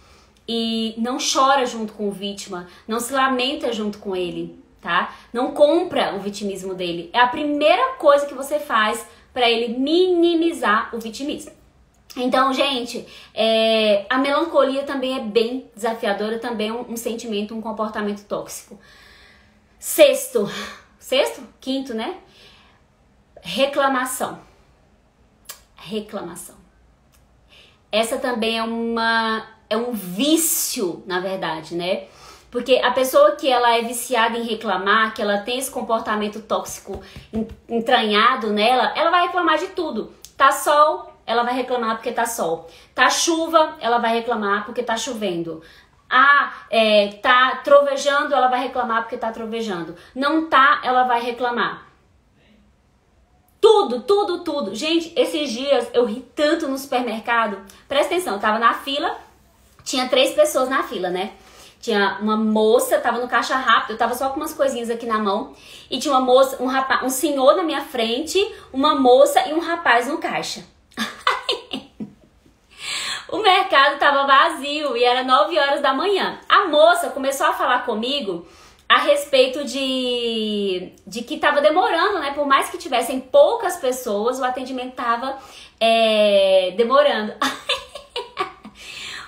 E não chora junto com o vítima, não se lamenta junto com ele. Tá? Não compra o vitimismo dele. É a primeira coisa que você faz para ele minimizar o vitimismo. Então, gente, a melancolia também é bem desafiadora, também é um sentimento, um comportamento tóxico. Sexto, quinto, né? Reclamação. Essa também é um vício, na verdade, né? Porque a pessoa que ela é viciada em reclamar, que ela tem esse comportamento tóxico entranhado nela, ela vai reclamar de tudo. Tá sol, ela vai reclamar porque tá sol. Tá chuva, ela vai reclamar porque tá chovendo. Tá trovejando, ela vai reclamar porque tá trovejando. Não tá, ela vai reclamar. Tudo. Gente, esses dias eu ri tanto no supermercado. Presta atenção, eu tava na fila, tinha 3 pessoas na fila, né? Tinha uma moça, tava no caixa rápido, eu tava só com umas coisinhas aqui na mão. E tinha uma moça, um senhor na minha frente, uma moça e um rapaz no caixa. O mercado tava vazio e era 9 horas da manhã. A moça começou a falar comigo a respeito de que tava demorando, né? Por mais que tivessem poucas pessoas, o atendimento tava demorando.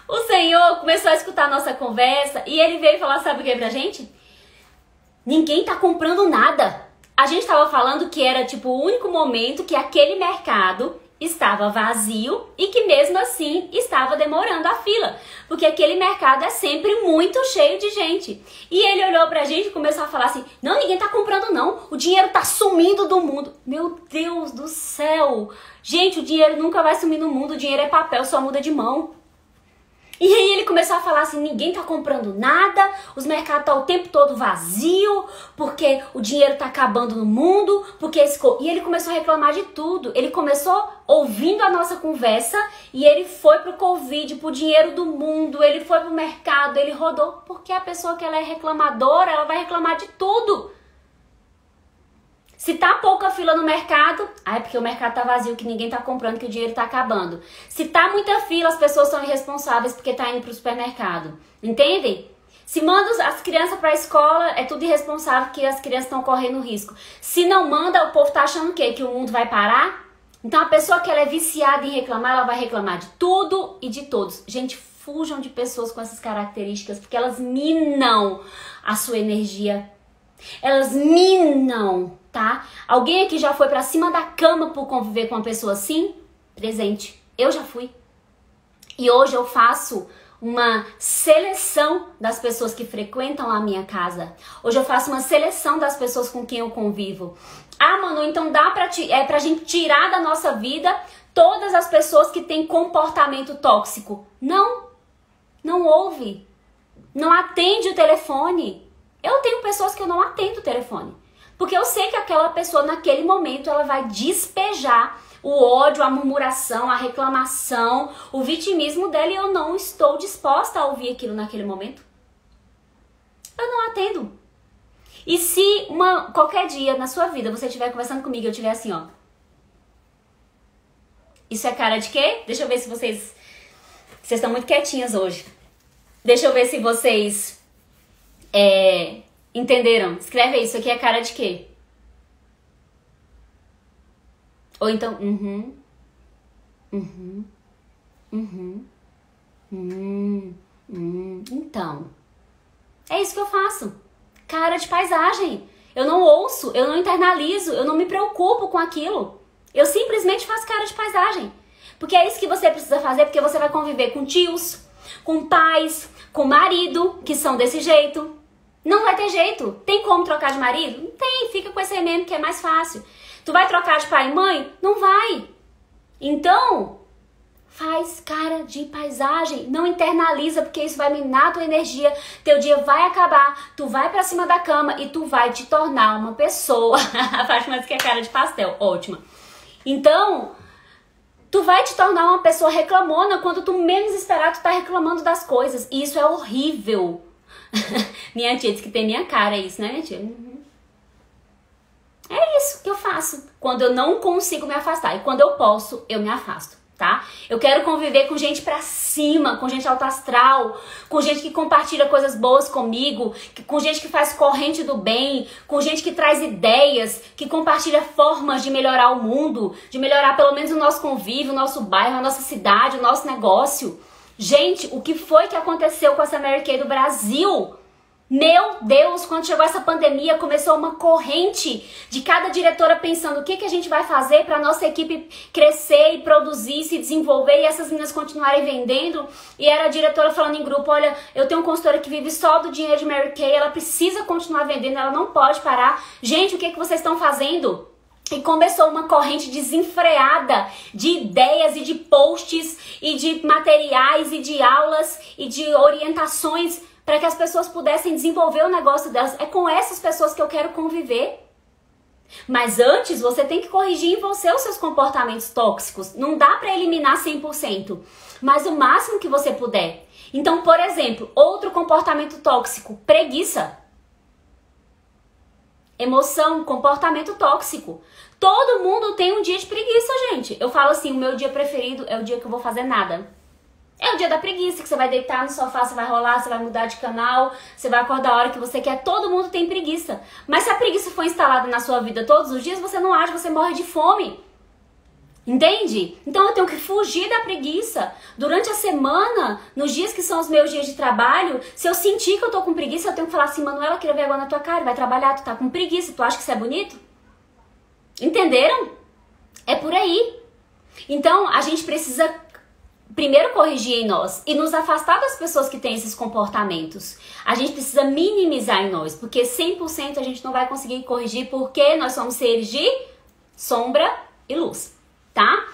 O senhor começou a escutar a nossa conversa e ele veio falar, sabe o que pra gente? Ninguém tá comprando nada. A gente tava falando que era tipo o único momento que aquele mercado estava vazio e que mesmo assim estava demorando a fila. Porque aquele mercado é sempre muito cheio de gente. E ele olhou pra gente e começou a falar assim, não, ninguém tá comprando não, o dinheiro tá sumindo do mundo. Meu Deus do céu! Gente, o dinheiro nunca vai sumir no mundo, o dinheiro é papel, só muda de mão. E aí ele começou a falar assim, ninguém tá comprando nada, os mercados tá o tempo todo vazio, porque o dinheiro tá acabando no mundo, E ele começou a reclamar de tudo. Ele começou ouvindo a nossa conversa e ele foi pro Covid, pro dinheiro do mundo, ele foi pro mercado, ele rodou, porque a pessoa que ela é reclamadora, ela vai reclamar de tudo. Se tá pouca fila no mercado, é porque o mercado tá vazio, que ninguém tá comprando, que o dinheiro tá acabando. Se tá muita fila, as pessoas são irresponsáveis porque tá indo pro supermercado. Entendem? Se manda as crianças pra escola, é tudo irresponsável que as crianças estão correndo risco. Se não manda, o povo tá achando o quê? Que o mundo vai parar? Então a pessoa que ela é viciada em reclamar, ela vai reclamar de tudo e de todos. Gente, fujam de pessoas com essas características, porque elas minam a sua energia. Elas minam, tá? Alguém aqui já foi pra cima da cama por conviver com uma pessoa assim? Presente. Eu já fui. E hoje eu faço uma seleção das pessoas que frequentam a minha casa. Hoje eu faço uma seleção das pessoas com quem eu convivo. Ah, Manu, então dá pra gente tirar da nossa vida todas as pessoas que têm comportamento tóxico? Não. Não ouve. Não atende o telefone. Eu tenho pessoas que eu não atendo o telefone. Porque eu sei que aquela pessoa, naquele momento, ela vai despejar o ódio, a murmuração, a reclamação, o vitimismo dela e eu não estou disposta a ouvir aquilo naquele momento. Eu não atendo. E se qualquer dia na sua vida você estiver conversando comigo e eu estiver assim, ó. Isso é cara de quê? Deixa eu ver se vocês estão muito quietinhas hoje. Deixa eu ver se vocês entenderam. Escreve aí, isso aqui é cara de quê? Ou então, então, é isso que eu faço. Cara de paisagem. Eu não ouço, eu não internalizo, eu não me preocupo com aquilo. Eu simplesmente faço cara de paisagem. Porque é isso que você precisa fazer, porque você vai conviver com tios, com pais, com marido, que são desse jeito. Não vai ter jeito. Tem como trocar de marido? Não tem, fica com esse aí mesmo que é mais fácil. Tu vai trocar de pai e mãe? Não vai. Então, faz cara de paisagem. Não internaliza, porque isso vai minar a tua energia. Teu dia vai acabar. Tu vai pra cima da cama e tu vai te tornar uma pessoa. A Fátima disse que é cara de pastel. Ótima. Então, tu vai te tornar uma pessoa reclamona. Quando tu menos esperar, tu tá reclamando das coisas. E isso é horrível. Minha tia disse que tem minha cara isso, né, minha tia? É isso que eu faço quando eu não consigo me afastar. E quando eu posso, eu me afasto, tá? Eu quero conviver com gente pra cima, com gente alto astral, com gente que compartilha coisas boas comigo, com gente que faz corrente do bem, com gente que traz ideias, que compartilha formas de melhorar o mundo, de melhorar pelo menos o nosso convívio, o nosso bairro, a nossa cidade, o nosso negócio. Gente, o que foi que aconteceu com essa Mary Kay do Brasil? Meu Deus, quando chegou essa pandemia, começou uma corrente de cada diretora pensando o que a gente vai fazer para nossa equipe crescer e produzir, se desenvolver e essas meninas continuarem vendendo. E era a diretora falando em grupo, olha, eu tenho uma consultora que vive só do dinheiro de Mary Kay, ela precisa continuar vendendo, ela não pode parar. Gente, o que vocês estão fazendo? E começou uma corrente desenfreada de ideias e de posts e de materiais e de aulas e de orientações para que as pessoas pudessem desenvolver o negócio delas. É com essas pessoas que eu quero conviver. Mas antes, você tem que corrigir em você os seus comportamentos tóxicos. Não dá para eliminar 100%, mas o máximo que você puder. Então, por exemplo, outro comportamento tóxico, preguiça. Emoção, comportamento tóxico. Todo mundo tem um dia de preguiça, gente. Eu falo assim, o meu dia preferido é o dia que eu vou fazer nada. É o dia da preguiça, que você vai deitar no sofá, você vai rolar, você vai mudar de canal, você vai acordar a hora que você quer. Todo mundo tem preguiça. Mas se a preguiça for instalada na sua vida todos os dias, você não age, você morre de fome. Entende? Então eu tenho que fugir da preguiça. Durante a semana, nos dias que são os meus dias de trabalho, se eu sentir que eu tô com preguiça, eu tenho que falar assim, Manuela, queria ver agora na tua cara, vai trabalhar, tu tá com preguiça, tu acha que isso é bonito? Entenderam? É por aí. Então a gente precisa primeiro corrigir em nós e nos afastar das pessoas que têm esses comportamentos. A gente precisa minimizar em nós, porque 100% a gente não vai conseguir corrigir, porque nós somos seres de sombra e luz, tá?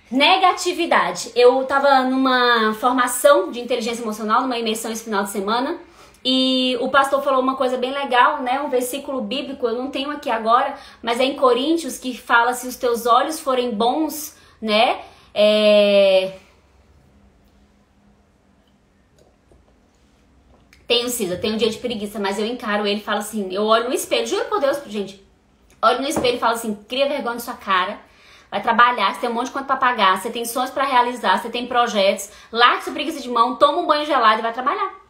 Negatividade. Eu tava numa formação de inteligência emocional, numa imersão esse final de semana, e o pastor falou uma coisa bem legal, né? Um versículo bíblico, eu não tenho aqui agora, mas é em Coríntios, que fala, se os teus olhos forem bons, né? Tenho, Cisa, tenho um dia de preguiça, mas eu encaro ele e falo assim, eu olho no espelho, juro por Deus, gente, olho no espelho e falo assim, cria vergonha na sua cara, vai trabalhar, você tem um monte de conta pra pagar, você tem sonhos pra realizar, você tem projetos, larga essa preguiça de mão, toma um banho gelado e vai trabalhar.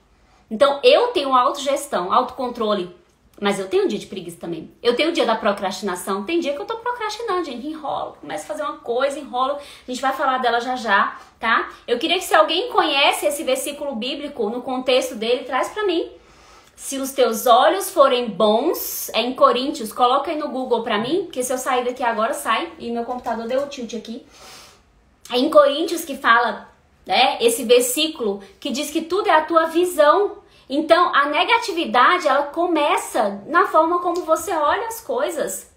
Então, eu tenho autogestão, autocontrole. Mas eu tenho um dia de preguiça também. Eu tenho o dia da procrastinação. Tem dia que eu tô procrastinando, gente. Enrolo, começo a fazer uma coisa, enrolo. A gente vai falar dela já já, tá? Eu queria que se alguém conhece esse versículo bíblico no contexto dele, traz pra mim. Se os teus olhos forem bons, é em Coríntios, coloca aí no Google pra mim, porque se eu sair daqui agora, sai. E meu computador deu o tilt aqui. É em Coríntios que fala, né, esse versículo que diz que tudo é a tua visão. Então, a negatividade, ela começa na forma como você olha as coisas.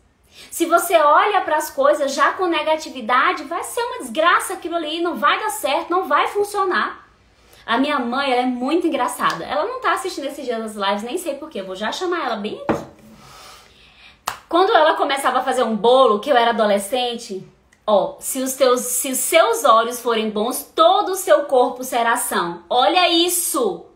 Se você olha para as coisas já com negatividade, vai ser uma desgraça aquilo ali, não vai dar certo, não vai funcionar. A minha mãe, ela é muito engraçada. Ela não tá assistindo esses dias das lives, nem sei porquê, eu vou já chamar ela bem aqui. Quando ela começava a fazer um bolo, que eu era adolescente, ó, se os seus olhos forem bons, todo o seu corpo será são. Olha isso!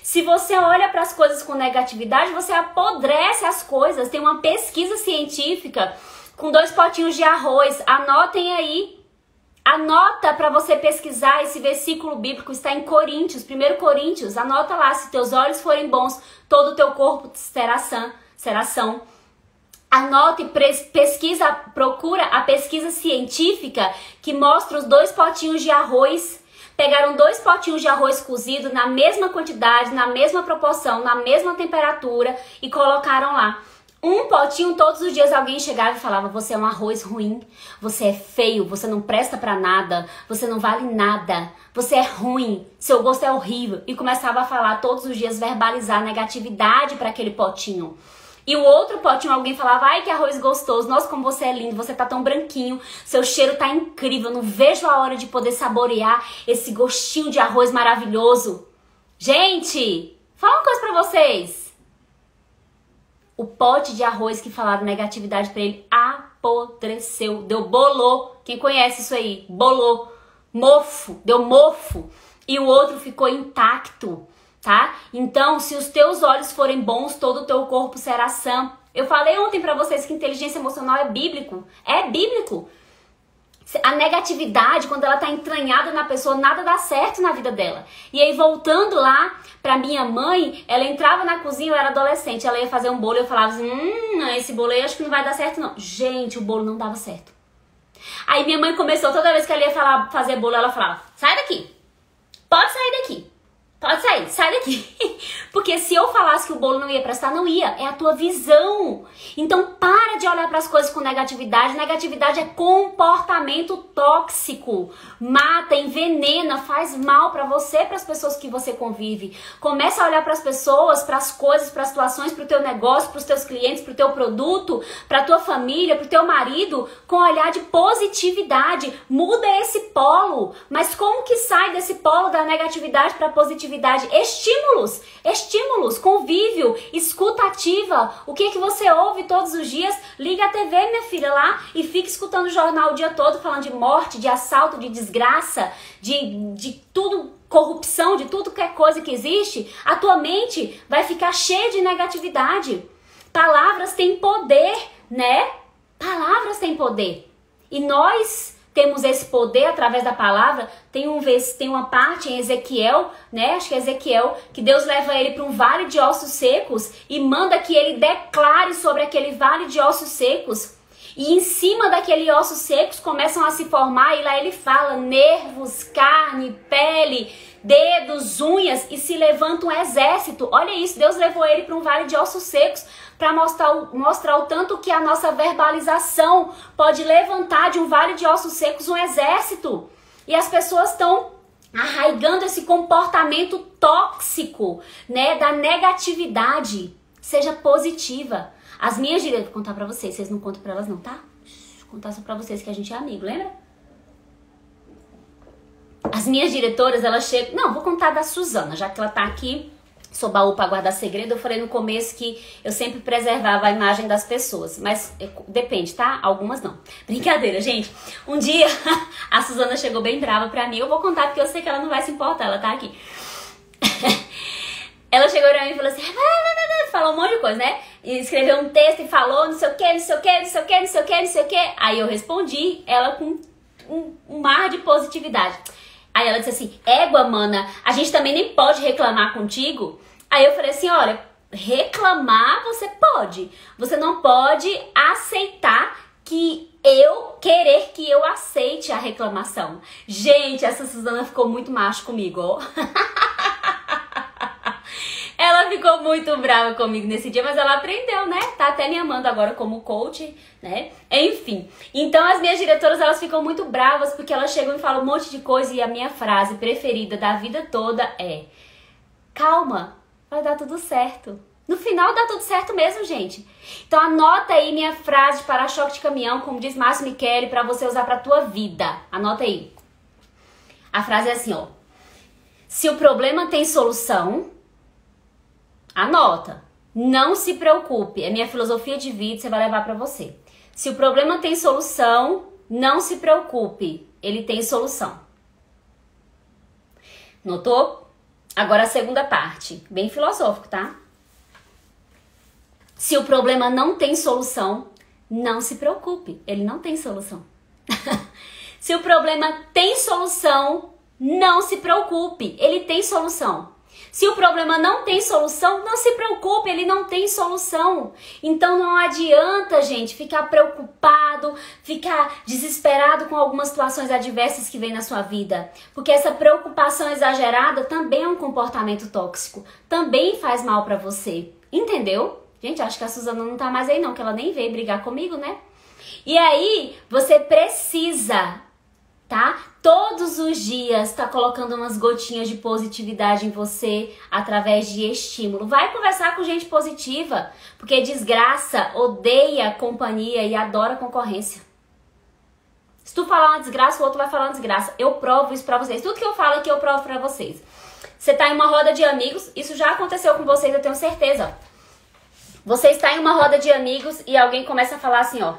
Se você olha para as coisas com negatividade, você apodrece as coisas. Tem uma pesquisa científica com 2 potinhos de arroz. Anotem aí. Anota para você pesquisar esse versículo bíblico. Está em Coríntios, 1 Coríntios. Anota lá, se teus olhos forem bons, todo o teu corpo será são. Anota e pesquisa, procura a pesquisa científica que mostra os 2 potinhos de arroz. Pegaram 2 potinhos de arroz cozido na mesma quantidade, na mesma proporção, na mesma temperatura e colocaram lá. Um potinho, todos os dias alguém chegava e falava: você é um arroz ruim, você é feio, você não presta pra nada, você não vale nada, você é ruim, seu gosto é horrível. E começava a falar todos os dias, verbalizar negatividade para aquele potinho. E o outro potinho, alguém falava: ai, que arroz gostoso, nossa, como você é lindo, você tá tão branquinho, seu cheiro tá incrível, não vejo a hora de poder saborear esse gostinho de arroz maravilhoso. Gente, fala uma coisa pra vocês. O pote de arroz que falava negatividade pra ele apodreceu, deu bolô. Quem conhece isso aí? Bolô, mofo, deu mofo. E o outro ficou intacto. Tá? Então, se os teus olhos forem bons, todo o teu corpo será sã. Eu falei ontem pra vocês que inteligência emocional é bíblico. É bíblico. A negatividade, quando ela tá entranhada na pessoa, nada dá certo na vida dela. E aí, voltando lá pra minha mãe, ela entrava na cozinha, eu era adolescente, ela ia fazer um bolo e eu falava assim: esse bolo aí acho que não vai dar certo não. Gente, o bolo não dava certo. Aí minha mãe começou, toda vez que ela ia fazer bolo, ela falava: sai daqui, pode sair daqui. Pode sair, sai daqui. Porque se eu falasse que o bolo não ia prestar, não ia. É a tua visão. Então para de olhar para as coisas com negatividade. Negatividade é comportamento tóxico. Mata, envenena, faz mal para você, para as pessoas que você convive. Começa a olhar para as pessoas, para as coisas, para as situações, para o teu negócio, para os teus clientes, para o teu produto, para a tua família, para o teu marido, com um olhar de positividade. Muda esse polo. Mas como que sai desse polo da negatividade para a positividade? Estímulos, convívio, escuta ativa. O que você ouve todos os dias? Liga a TV, minha filha, lá e fica escutando o jornal o dia todo falando de morte, de assalto, de desgraça, de tudo, corrupção, de tudo que é coisa que existe. A tua mente vai ficar cheia de negatividade. Palavras têm poder, né? Palavras têm poder. E nós temos esse poder através da palavra. Tem uma parte em Ezequiel, né? Acho que é Ezequiel, que Deus leva ele para um vale de ossos secos e manda que ele declare sobre aquele vale de ossos secos. E em cima daquele ossos secos começam a se formar, e lá ele fala nervos, carne, pele, dedos, unhas, e se levanta um exército. Olha isso, Deus levou ele para um vale de ossos secos para mostrar o tanto que a nossa verbalização pode levantar de um vale de ossos secos um exército. E as pessoas estão arraigando esse comportamento tóxico, né, da negatividade. Seja positiva. As minhas diretoras, vou contar pra vocês não contam pra elas não, tá? Vou contar só pra vocês que a gente é amigo, lembra? As minhas diretoras, elas chegam... Não, vou contar da Suzana, já que ela tá aqui. Sou baú pra guardar segredo. Eu falei no começo que eu sempre preservava a imagem das pessoas. Mas depende, tá? Algumas não. Brincadeira, gente. Um dia, a Suzana chegou bem brava pra mim. Eu vou contar porque eu sei que ela não vai se importar. Ela tá aqui. Ela chegou pra mim e falou assim... Falou um monte de coisa, né? E escreveu um texto e falou não sei o que, não sei o que, não sei o que, não sei o que, não sei o que. Aí eu respondi ela com um mar de positividade. Aí ela disse assim, égua, mana, a gente também nem pode reclamar contigo. Aí eu falei assim, olha, reclamar você pode. Você não pode aceitar querer que eu aceite a reclamação. Gente, essa Suzana ficou muito macho comigo, ó. Ela ficou muito brava comigo nesse dia, mas ela aprendeu, né? Tá até me amando agora como coach, né? Enfim, então as minhas diretoras, elas ficam muito bravas porque elas chegam e falam um monte de coisa e a minha frase preferida da vida toda é: calma, vai dar tudo certo. No final dá tudo certo mesmo, gente. Então anota aí minha frase de para-choque de caminhão, como diz Márcio Michele, pra você usar pra tua vida. Anota aí. A frase é assim, ó. Se o problema tem solução, anota. Não se preocupe. É minha filosofia de vida, você vai levar pra você. Se o problema tem solução, não se preocupe. Ele tem solução. Notou? Agora a segunda parte. Bem filosófico, tá? Se o problema não tem solução, não se preocupe, ele não tem solução. Se o problema tem solução, não se preocupe, ele tem solução. Se o problema não tem solução, não se preocupe, ele não tem solução. Então não adianta, gente, ficar preocupado, ficar desesperado com algumas situações adversas que vem na sua vida. Porque essa preocupação exagerada também é um comportamento tóxico, também faz mal pra você, entendeu? Gente, acho que a Suzana não tá mais aí não, que ela nem veio brigar comigo, né? E aí, você precisa, tá? Todos os dias tá colocando umas gotinhas de positividade em você através de estímulo. Vai conversar com gente positiva, porque desgraça odeia companhia e adora concorrência. Se tu falar uma desgraça, o outro vai falar uma desgraça. Eu provo isso pra vocês. Tudo que eu falo aqui eu provo pra vocês. Você tá em uma roda de amigos, isso já aconteceu com vocês, eu tenho certeza. Você está em uma roda de amigos e alguém começa a falar assim, ó.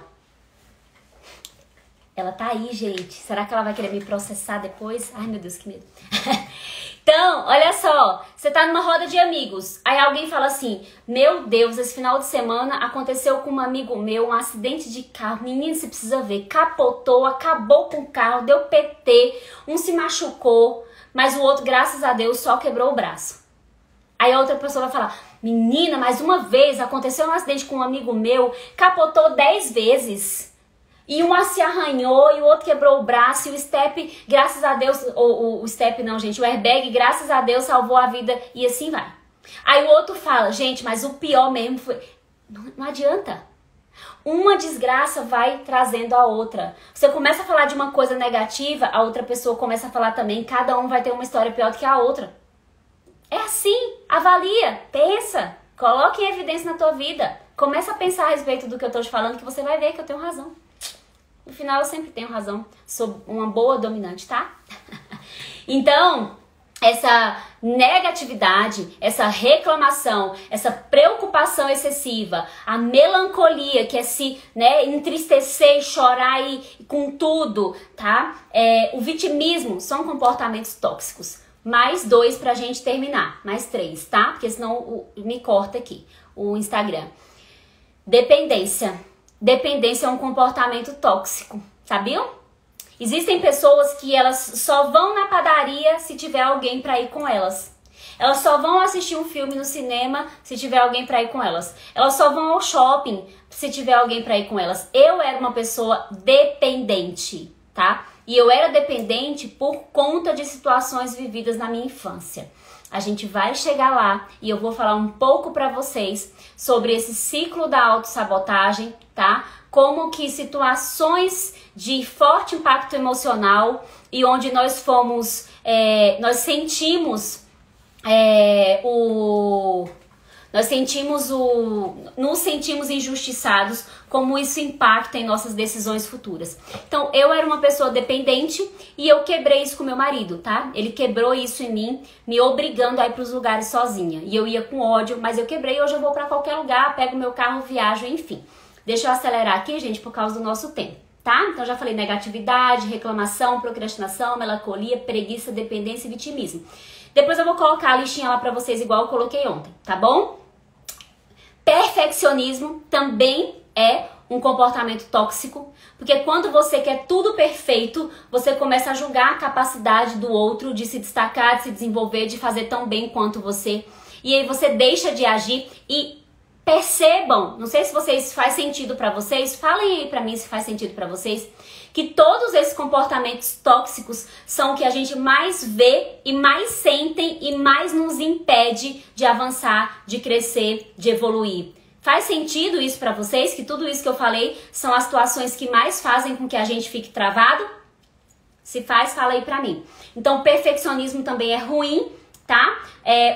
Ela tá aí, gente. Será que ela vai querer me processar depois? Ai, meu Deus, que medo. Então, olha só. Você tá numa roda de amigos. Aí alguém fala assim, meu Deus, esse final de semana aconteceu com um amigo meu, um acidente de carro. Menino, você precisa ver. Capotou, acabou com o carro, deu PT. Um se machucou, mas o outro, graças a Deus, só quebrou o braço. Aí a outra pessoa vai falar, menina, mais uma vez aconteceu um acidente com um amigo meu, capotou 10 vezes. E um se arranhou e o outro quebrou o braço e o step, graças a Deus, o step não, gente, o airbag, graças a Deus, salvou a vida e assim vai. Aí o outro fala, gente, mas o pior mesmo foi... Não adianta. Uma desgraça vai trazendo a outra. Você começa a falar de uma coisa negativa, a outra pessoa começa a falar também, cada um vai ter uma história pior do que a outra. É assim, avalia, pensa, coloque em evidência na tua vida. Começa a pensar a respeito do que eu tô te falando que você vai ver que eu tenho razão. No final eu sempre tenho razão, sou uma boa dominante, tá? Então, essa negatividade, essa reclamação, essa preocupação excessiva, a melancolia, que é se entristecer, chorar e com tudo, tá? O vitimismo são comportamentos tóxicos. Mais 2 pra gente terminar. Mais 3, tá? Porque senão me corta aqui o Instagram. Dependência. Dependência é um comportamento tóxico. Sabiam? Existem pessoas que elas só vão na padaria se tiver alguém pra ir com elas. Elas só vão assistir um filme no cinema se tiver alguém pra ir com elas. Elas só vão ao shopping se tiver alguém pra ir com elas. Eu era uma pessoa dependente, tá? E eu era dependente por conta de situações vividas na minha infância. A gente vai chegar lá e eu vou falar um pouco para vocês sobre esse ciclo da autossabotagem, tá? Como que situações de forte impacto emocional e onde nós fomos, nos sentimos injustiçados, como isso impacta em nossas decisões futuras. Então, eu era uma pessoa dependente e eu quebrei isso com meu marido, tá? Ele quebrou isso em mim, me obrigando a ir pros lugares sozinha. E eu ia com ódio, mas eu quebrei, hoje eu vou pra qualquer lugar, pego meu carro, viajo, enfim. Deixa eu acelerar aqui, gente, por causa do nosso tempo, tá? Então, já falei negatividade, reclamação, procrastinação, melancolia, preguiça, dependência e vitimismo. Depois eu vou colocar a listinha lá pra vocês, igual eu coloquei ontem, tá bom? Perfeccionismo também é um comportamento tóxico, porque quando você quer tudo perfeito, você começa a julgar a capacidade do outro de se destacar, de se desenvolver, de fazer tão bem quanto você. e aí você deixa de agir e percebam, não sei se faz sentido pra vocês, falem aí pra mim se faz sentido pra vocês, que todos esses comportamentos tóxicos são o que a gente mais vê e mais sentem e mais nos impede de avançar, de crescer, de evoluir. Faz sentido isso pra vocês? Que tudo isso que eu falei são as situações que mais fazem com que a gente fique travado? Se faz, fala aí pra mim. Então, o perfeccionismo também é ruim, tá?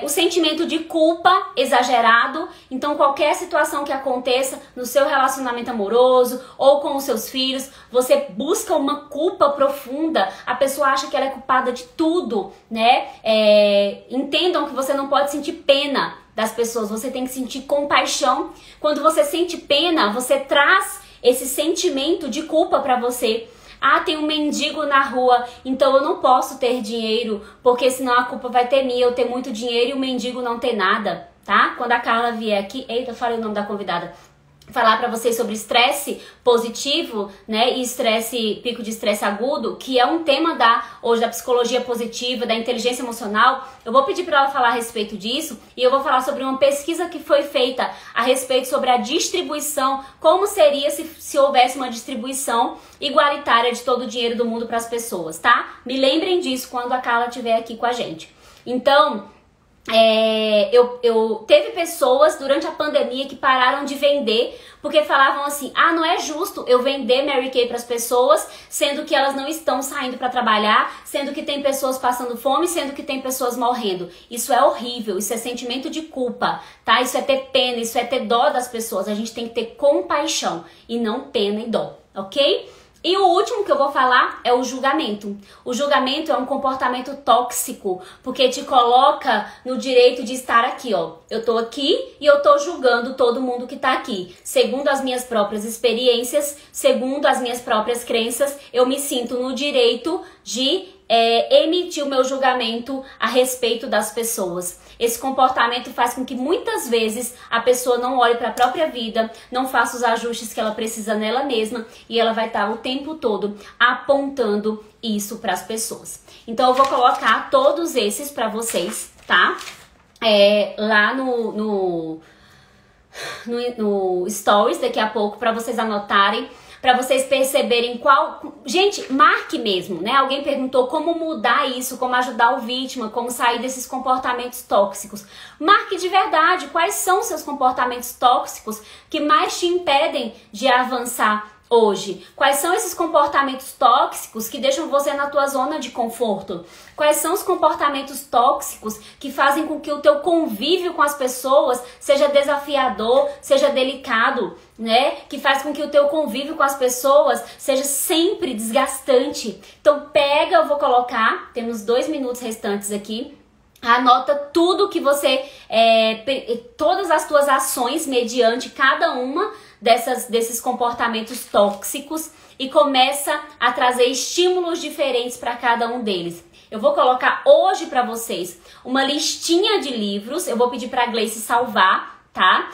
O sentimento de culpa exagerado. Então, qualquer situação que aconteça no seu relacionamento amoroso ou com os seus filhos, você busca uma culpa profunda. A pessoa acha que ela é culpada de tudo, né? Entendam que você não pode sentir pena das pessoas, você tem que sentir compaixão. Quando você sente pena, você traz esse sentimento de culpa pra você. Ah, tem um mendigo na rua, então eu não posso ter dinheiro, porque senão a culpa vai ter minha, eu ter muito dinheiro e o mendigo não ter nada, tá? Quando a Carla vier aqui, eita, eu falei o nome da convidada, falar pra vocês sobre estresse positivo, né, e pico de estresse agudo, que é um tema hoje da psicologia positiva, da inteligência emocional. Eu vou pedir para ela falar a respeito disso e eu vou falar sobre uma pesquisa que foi feita a respeito sobre a distribuição, como seria se houvesse uma distribuição igualitária de todo o dinheiro do mundo para as pessoas, tá? Me lembrem disso quando a Carla estiver aqui com a gente. Então, teve pessoas durante a pandemia que pararam de vender porque falavam assim: ah, não é justo eu vender Mary Kay para as pessoas, sendo que elas não estão saindo para trabalhar, sendo que tem pessoas passando fome, sendo que tem pessoas morrendo. Isso é horrível, isso é sentimento de culpa, tá? Isso é ter pena, isso é ter dó das pessoas. A gente tem que ter compaixão e não pena e dó, ok? E o último que eu vou falar é o julgamento. O julgamento é um comportamento tóxico, porque te coloca no direito de estar aqui, ó. Eu tô aqui e eu tô julgando todo mundo que tá aqui. Segundo as minhas próprias experiências, segundo as minhas próprias crenças, eu me sinto no direito de emitir o meu julgamento a respeito das pessoas. Esse comportamento faz com que muitas vezes a pessoa não olhe para a própria vida, não faça os ajustes que ela precisa nela mesma e ela vai estar o tempo todo apontando isso para as pessoas. Então eu vou colocar todos esses para vocês, tá? Lá no Stories daqui a pouco para vocês anotarem, para vocês perceberem qual... Gente, marque mesmo, né? Alguém perguntou como mudar isso, como ajudar o vítima, como sair desses comportamentos tóxicos. Marque de verdade quais são os seus comportamentos tóxicos que mais te impedem de avançar hoje. Quais são esses comportamentos tóxicos que deixam você na tua zona de conforto? Quais são os comportamentos tóxicos que fazem com que o teu convívio com as pessoas seja desafiador, seja delicado, né? Que faz com que o teu convívio com as pessoas seja sempre desgastante. Então pega, eu vou colocar, temos 2 minutos restantes aqui. Anota tudo que você, todas as tuas ações mediante cada uma desses comportamentos tóxicos e começa a trazer estímulos diferentes para cada um deles. Eu vou colocar hoje para vocês uma listinha de livros, eu vou pedir para a Gleice salvar, tá?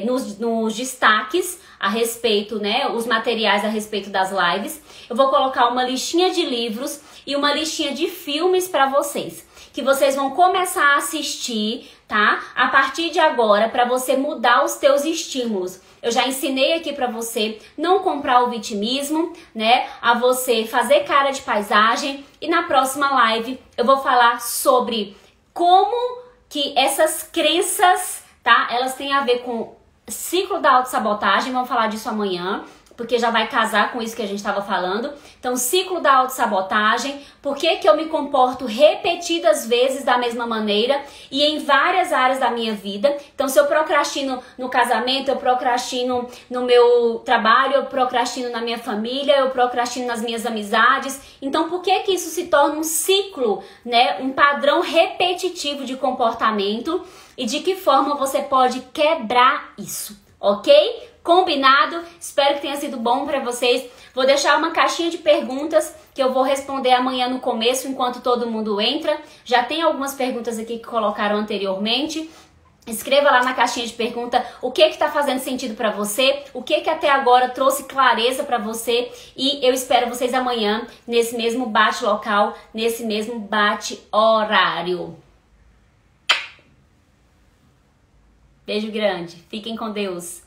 Nos destaques a respeito, né? Os materiais a respeito das lives. Eu vou colocar uma listinha de livros e uma listinha de filmes para vocês, que vocês vão começar a assistir, tá? A partir de agora, para você mudar os teus estímulos. Eu já ensinei aqui para você não comprar o vitimismo, né? A você fazer cara de paisagem. E na próxima live eu vou falar sobre como que essas crenças, tá? Elas têm a ver com ciclo da autossabotagem. Vamos falar disso amanhã, porque já vai casar com isso que a gente estava falando. Então, ciclo da autossabotagem, por que que eu me comporto repetidas vezes da mesma maneira e em várias áreas da minha vida. Então, se eu procrastino no casamento, eu procrastino no meu trabalho, eu procrastino na minha família, eu procrastino nas minhas amizades. Então, por que que isso se torna um ciclo, né? Um padrão repetitivo de comportamento e de que forma você pode quebrar isso, ok? Combinado? Espero que tenha sido bom para vocês. Vou deixar uma caixinha de perguntas que eu vou responder amanhã no começo, enquanto todo mundo entra. Já tem algumas perguntas aqui que colocaram anteriormente. Escreva lá na caixinha de pergunta o que está fazendo sentido para você, o que até agora trouxe clareza para você. E eu espero vocês amanhã nesse mesmo bate-local, nesse mesmo bate-horário. Beijo grande. Fiquem com Deus.